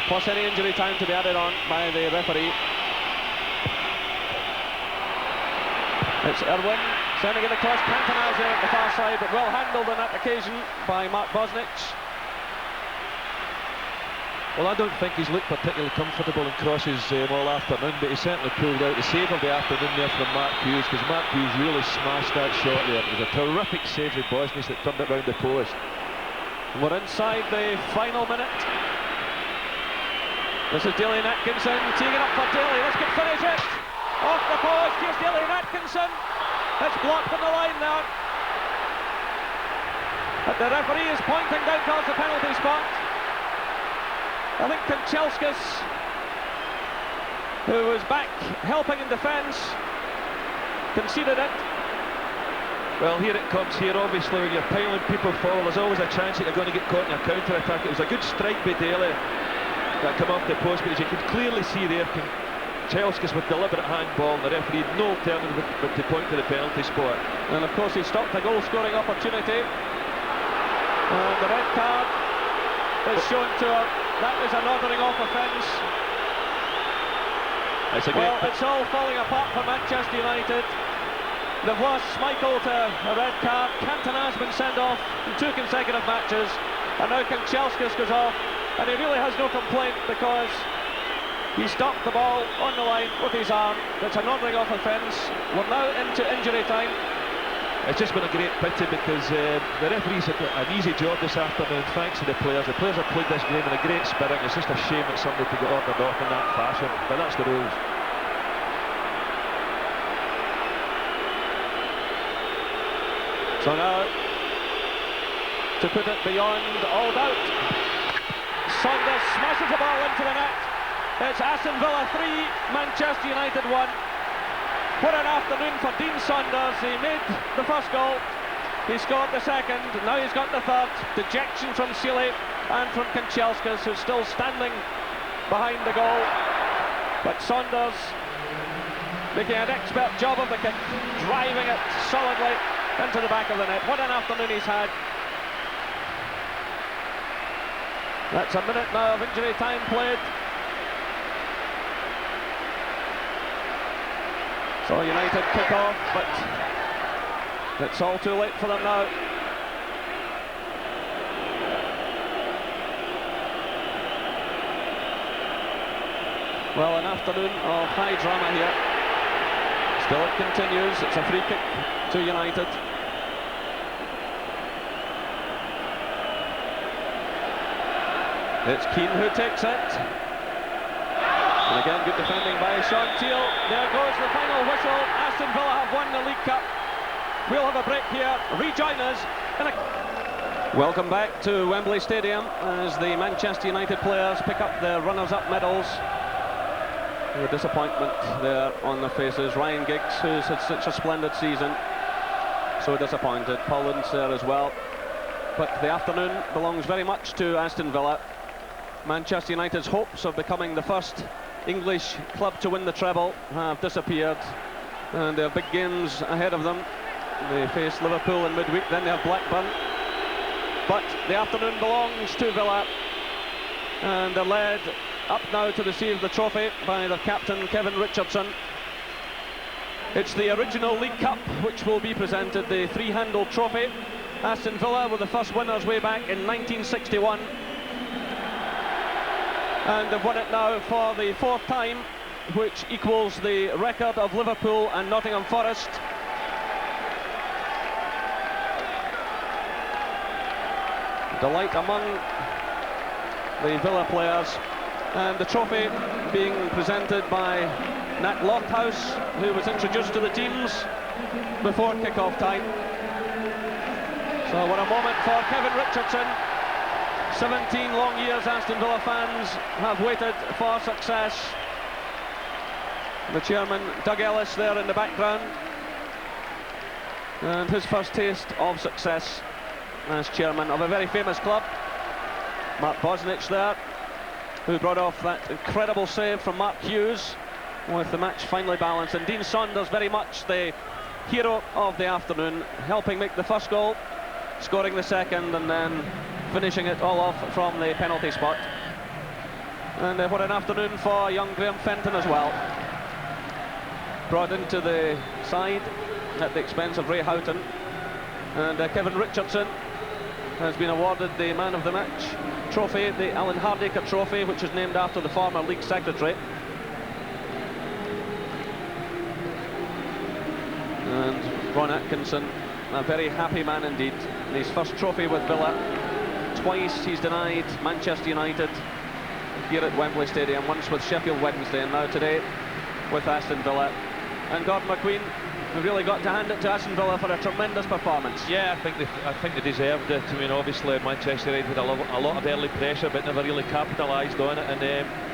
Speaker 4: plus any injury time to be added on by the referee. It's Irwin sending it across. Cantona's there at the far side, but well handled on that occasion by Mark Bosniak.
Speaker 5: Well, I don't think he's looked particularly comfortable in crosses all afternoon, but he certainly pulled out the save of the afternoon there from Mark Hughes, because Mark Hughes really smashed that shot there. It was a terrific save with Bosniak that turned it round the post.
Speaker 4: We're inside the final minute. This is Daly and Atkinson teeing it up for Daly. This could finish it. Off the post. Here's Daly and Atkinson. It's blocked on the line now. But the referee is pointing down towards the penalty spot. I think Kanchelskis, who was back helping in defence, conceded it.
Speaker 5: Well, here it comes here. Obviously, when you're piling people forward, there's always a chance that you're going to get caught in a counter-attack. It was a good strike by Daly that come off the post, but as you could clearly see there, Kanchelskis with deliberate handball, and the referee had no alternative but to point to the penalty spot.
Speaker 4: And of course he stopped the goal-scoring opportunity. And the red card is shown to her. That is an ordering off offence. Well, it's all falling apart for Manchester United. They've lost Schmeichel to a red card. Cantona's been sent off in 2 consecutive matches, and now Kanchelskis goes off, and he really has no complaint because he stopped the ball on the line with his arm. That's an ordering off offence. We're now into injury time.
Speaker 5: It's just been a great pity because the referees had an easy job this afternoon thanks to the players. The players have played this game in a great spirit. It's just a shame that somebody could get ordered off in that fashion, but that's the rules.
Speaker 4: So now, to put it beyond all doubt, Saunders smashes the ball into the net. It's Aston Villa 3, Manchester United 1. What an afternoon for Dean Saunders. He made the first goal, he scored the second, now he's got the third. Dejection from Seeley and from Kanchelskis, who's still standing behind the goal. But Saunders making an expert job of the kick, driving it solidly into the back of the net. What an afternoon he's had. That's a minute now of injury time played. So United kick off, but it's all too late for them now. Well, an afternoon of high drama here. Still it continues. It's a free kick to United. It's Keane who takes it. And again, good defending by Sean Teal. There goes the final whistle. Aston Villa have won the League Cup. We'll have a break here. Rejoin us in a... Welcome back to Wembley Stadium as the Manchester United players pick up their runners-up medals. The disappointment there on their faces. Ryan Giggs, who's had such a splendid season, so disappointed. Polland's there as well. But the afternoon belongs very much to Aston Villa. Manchester United's hopes of becoming the first English club to win the treble have disappeared, and they have big games ahead of them. They face Liverpool in midweek, then they have Blackburn. But the afternoon belongs to Villa, and they're led up now to receive the trophy by their captain Kevin Richardson. It's the original League Cup which will be presented, the three-handled trophy. Aston Villa were the first winners way back in 1961, and they've won it now for the fourth time, which equals the record of Liverpool and Nottingham Forest. Delight among the Villa players, and the trophy being presented by Nat Lofthouse, who was introduced to the teams before kick-off time. So what a moment for Kevin Richardson. 17 long years Aston Villa fans have waited for success. The chairman, Doug Ellis, there in the background, and his first taste of success as chairman of a very famous club. Mark Bosnich there, who brought off that incredible save from Mark Hughes with the match finally balanced, and Dean Saunders very much the hero of the afternoon, helping make the first goal, scoring the second, and then finishing it all off from the penalty spot. And what an afternoon for young Graham Fenton as well, brought into the side at the expense of Ray Houghton. And Kevin Richardson has been awarded the man of the match trophy, the Alan Hardacre trophy, which is named after the former league secretary. And Ron Atkinson, a very happy man indeed. His first trophy with Villa. Twice he's denied Manchester United here at Wembley Stadium, once with Sheffield Wednesday and now today with Aston Villa. And Gordon McQueen, we really got to hand it to Aston Villa for a tremendous performance.
Speaker 5: Yeah, I think they deserved it. I mean, obviously Manchester United had a lot of early pressure, but never really capitalised on it. And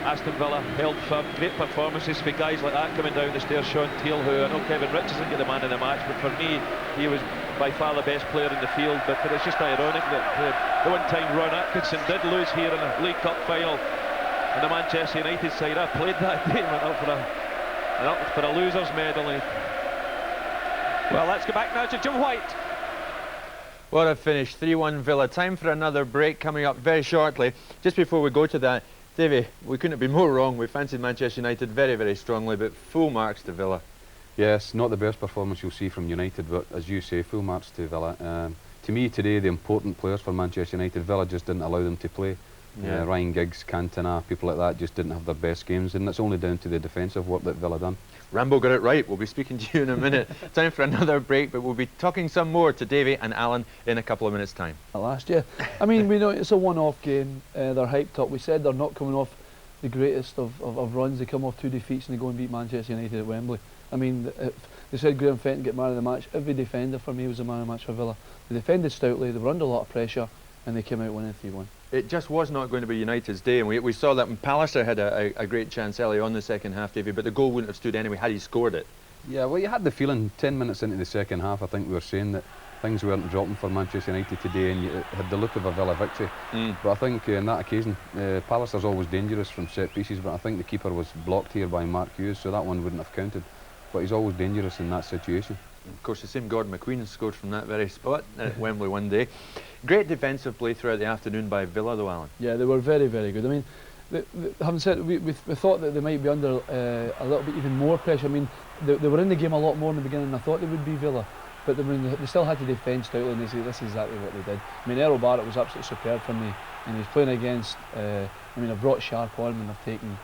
Speaker 5: Aston Villa held firm. Great performances for guys like that coming down the stairs. Sean Teal, who I know Kevin Richardson got the man of the match, but for me, he was by far the best player in the field. But it's just ironic that the one time Ron Atkinson did lose here in a League Cup final, and the Manchester United side, I played that day, went up for a loser's medal.
Speaker 4: Well, let's go back now to Jim White.
Speaker 1: What a finish, 3-1 Villa. Time for another break coming up very shortly. Just before we go to that, Davey, we couldn't be more wrong. We fancied Manchester United very, very strongly, but full marks to Villa.
Speaker 2: Yes, not the best performance you'll see from United, but as you say, full marks to Villa. To me today, the important players for Manchester United, Villa just didn't allow them to play.
Speaker 1: Yeah.
Speaker 2: Ryan Giggs, Cantona, people like that just didn't have their best games, and it's only down to the defensive work that Villa done.
Speaker 1: Rambo got it right. We'll be speaking to you in a minute. Time for another break, but we'll be talking some more to Davy and Alan in a couple of minutes' time.
Speaker 3: Last year, I mean, we know it's a one-off game. They're hyped up. We said they're not coming off the greatest of runs. They come off 2 defeats and they go and beat Manchester United at Wembley. I mean, they said Graham Fenton get man of the match. Every defender for me was a man of the match for Villa. They defended stoutly. They were under a lot of pressure, and they came out winning 3-1.
Speaker 1: It just was not going to be United's day, and we saw that when Pallister had a great chance early on the second half, Davy, but the goal wouldn't have stood anyway had he scored it.
Speaker 2: Yeah, well, you had the feeling 10 minutes into the second half, I think we were saying that things weren't dropping for Manchester United today, and it had the look of a Villa victory. But I think on that occasion, Pallister's always dangerous from set pieces, but I think the keeper was blocked here by Mark Hughes, so that one wouldn't have counted. But he's always dangerous in that situation.
Speaker 1: Of course, the same Gordon McQueen scored from that very spot at Wembley one day. Great defensive play throughout the afternoon by Villa, though, Alan.
Speaker 3: Yeah, they were very, very good. I mean, having said, we thought that they might be under a little bit even more pressure. I mean, they were in the game a lot more in the beginning than I thought they would be, Villa. But they still had to defend stoutly, and this is exactly what they did. I mean, Errol Barrett was absolutely superb for me, and he was playing against. I mean, I've brought Sharp on when they've taken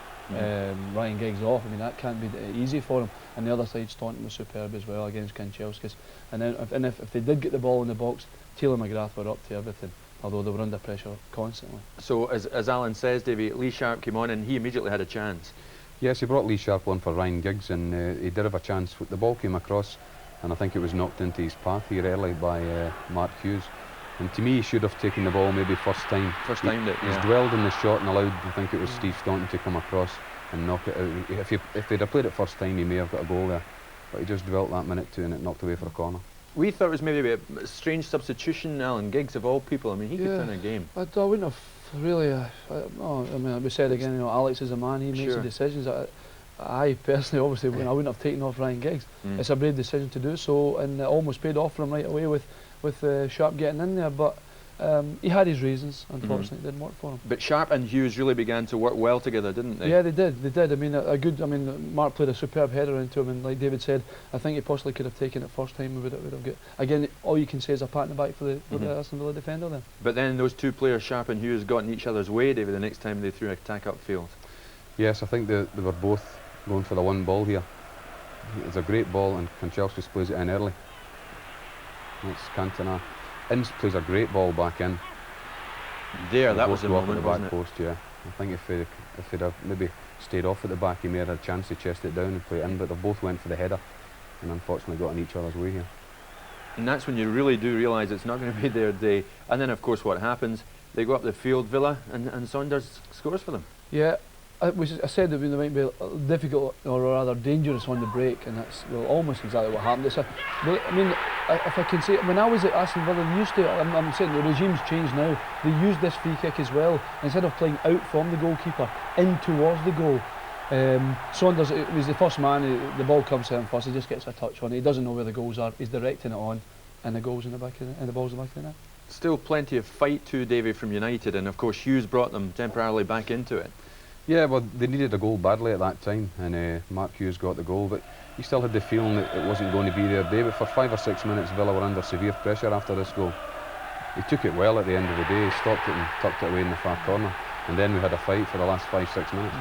Speaker 3: Ryan Giggs off. I mean, that can't be easy for him. And the other side, Staunton was superb as well against Kanchelskis. And then, if they did get the ball in the box, Taylor McGrath were up to everything, although they were under pressure constantly.
Speaker 1: So, as Alan says, Davy, Lee Sharp came on and he immediately had a chance.
Speaker 2: Yes, he brought Lee Sharp on for Ryan Giggs, and he did have a chance. The ball came across, and I think it was knocked into his path here early by Mark Hughes. And to me, he should have taken the ball maybe first time.
Speaker 1: First timed it,
Speaker 2: He's dwelled in the shot and allowed, I think it was Steve Staunton, to come across and knock it out. If they'd have played it first time, he may have got a goal there. But he just dwelt that minute too, and it knocked away for a corner.
Speaker 1: We thought it was maybe a strange substitution, Alan Giggs of all people. I mean, he could turn a game.
Speaker 3: I wouldn't have really. No, I mean, we said again, you know, Alex is a man. He makes the decisions. I personally, obviously, I wouldn't have taken off Ryan Giggs. It's a brave decision to do so, and it almost paid off for him right away with Sharp getting in there. But he had his reasons. Unfortunately, it didn't work for him.
Speaker 1: But Sharp and Hughes really began to work well together, didn't they?
Speaker 3: Yeah, they did. They did. I mean, Mark played a superb header into him, and like David said, I think he possibly could have taken it first time. Would have got. Again, all you can say is a pat in the back for the Aston Villa defender then.
Speaker 1: But then those two players, Sharp and Hughes, got in each other's way, David, the next time they threw an attack upfield.
Speaker 2: Yes, I think they were both going for the one ball here. It's a great ball, and Kanchelskis plays it in early. It's Cantona. Ince plays a great ball back in.
Speaker 1: There, that was the moment,
Speaker 2: at the
Speaker 1: wasn't
Speaker 2: back post, yeah. I think if they'd have maybe stayed off at the back, he may have had a chance to chest it down and play it in, but they both went for the header and unfortunately got in each other's way here.
Speaker 1: And that's when you really do realise it's not going to be their day. And then, of course, what happens? They go up the field, Villa, and Saunders scores for them.
Speaker 3: Yeah. I said that they might be difficult or rather dangerous on the break, and that's almost exactly what happened. I mean, if I can say, when I was at Aston Villa, they used to, I'm saying the regime's changed now, they used this free kick as well. Instead of playing out from the goalkeeper, in towards the goal. Saunders, it was the first man, the ball comes to him first, he just gets a touch on it, he doesn't know where the goals are, he's directing it on, and the goal's in the back of the, and the ball's in the back of the net.
Speaker 1: Still plenty of fight too, Davy, from United, and of course Hughes brought them temporarily back into it.
Speaker 2: Yeah, well, they needed a goal badly at that time, and Mark Hughes got the goal, but he still had the feeling that it wasn't going to be their day. But for 5 or 6 minutes, Villa were under severe pressure after this goal. He took it well at the end of the day, he stopped it and tucked it away in the far corner, and then we had a fight for the last 5-6 minutes.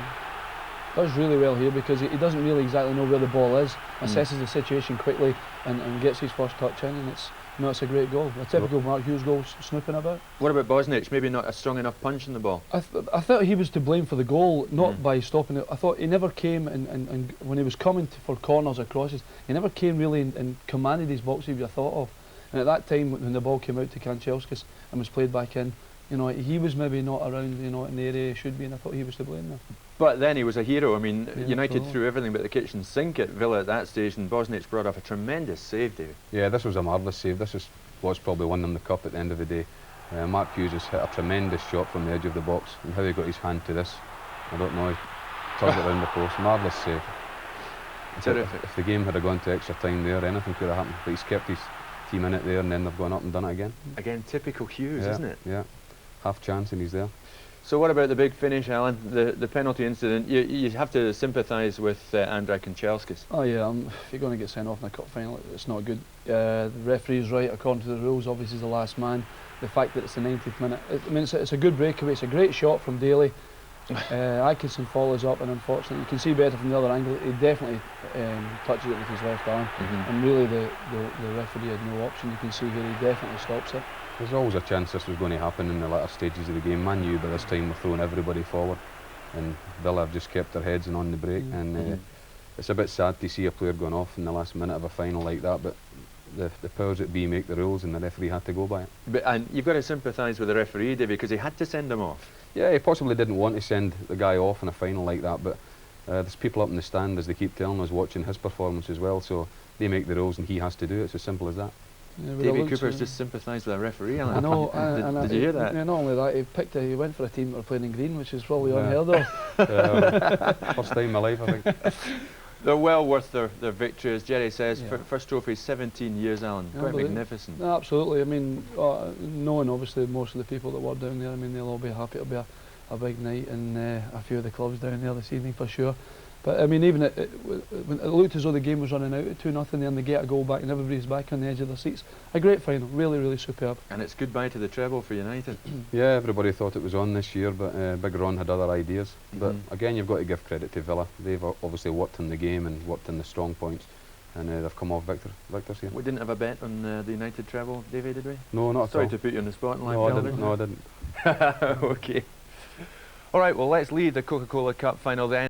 Speaker 3: Does really well here because he doesn't really exactly know where the ball is, assesses the situation quickly and gets his first touch in, and it's a great goal. A typical Mark Hughes goal, snooping about.
Speaker 1: What about Bosnich? Maybe not a strong enough punch in the ball?
Speaker 3: I thought he was to blame for the goal, not by stopping it. I thought he never came and when he was coming for corners or crosses, he never came really and commanded his box he was thought of. And at that time, when the ball came out to Kanchelskis and was played back in, you know, he was maybe not around, you know, in the area he should be, and I thought he was to blame there.
Speaker 1: But then he was a hero. I mean,
Speaker 3: Yeah,
Speaker 1: United threw everything but the kitchen sink at Villa at that stage, and Bosnich brought off a tremendous save, David.
Speaker 2: Yeah, this was a marvellous save. This was probably won them the cup at the end of the day. Mark Hughes has hit a tremendous shot from the edge of the box, and how he got his hand to this, I don't know. He tugged it around the post. Marvellous save.
Speaker 1: Terrific.
Speaker 2: If the game had gone to extra time there, anything could have happened. But he's kept his team in it there, and then they've gone up and done it again.
Speaker 1: Again, typical Hughes,
Speaker 2: Yeah,
Speaker 1: isn't it?
Speaker 2: yeah. Half chance and he's there.
Speaker 1: So what about the big finish, Alan? The penalty incident. You have to sympathise with Andrzej Kanchelskis.
Speaker 3: Oh yeah, if you're going to get sent off in a cup final, it's not good. The referee's right, according to the rules. Obviously, he's the last man. The fact that it's the 90th minute, I mean, it's a good breakaway. It's a great shot from Daly. Atkinson follows up, and unfortunately, you can see better from the other angle. He definitely touches it with his left arm, and really the referee had no option. You can see here he definitely stops it.
Speaker 2: There's always a chance this was going to happen in the latter stages of the game. Man U by this time were throwing everybody forward, and Villa have just kept their heads and on the break. And it's a bit sad to see a player going off in the last minute of a final like that, but the powers that be make the rules, and the referee had to go by it.
Speaker 1: And you've got to sympathise with the referee, Davy, because he had to send him off.
Speaker 2: Yeah, he possibly didn't want to send the guy off in a final like that, but there's people up in the stand, as they keep telling us, watching his performance as well, so they make the rules and he has to do it. It's as simple as that.
Speaker 3: Yeah,
Speaker 1: Davy Cooper's just sympathised with a referee.
Speaker 3: I know.
Speaker 1: Did you hear that?
Speaker 3: Yeah, not only that, he went for a team that were playing in green, which is probably unheard of.
Speaker 2: First time in my life, I think.
Speaker 1: They're well worth their victory, as Jerry says. First trophy, 17 years, Alan.
Speaker 3: Yeah,
Speaker 1: Quite magnificent.
Speaker 3: No, absolutely. I mean, knowing obviously most of the people that were down there, I mean, they'll all be happy. It'll be a big night, and a few of the clubs down there this evening for sure. But I mean, even when it looked as though the game was running out at 2-0, then they get a goal back and everybody's back on the edge of their seats. A great final, really, really superb.
Speaker 1: And it's goodbye to the treble for United.
Speaker 2: Yeah, everybody thought it was on this year, but Big Ron had other ideas. But again, you've got to give credit to Villa. They've obviously worked in the game and worked in the strong points, and they've come off victors here.
Speaker 1: We didn't have a bet on the United treble, Davy, did we?
Speaker 2: No, not at all.
Speaker 1: Sorry to put you on the spot.
Speaker 2: No, I didn't.
Speaker 1: Okay. All right, well, let's leave the Coca-Cola Cup final then.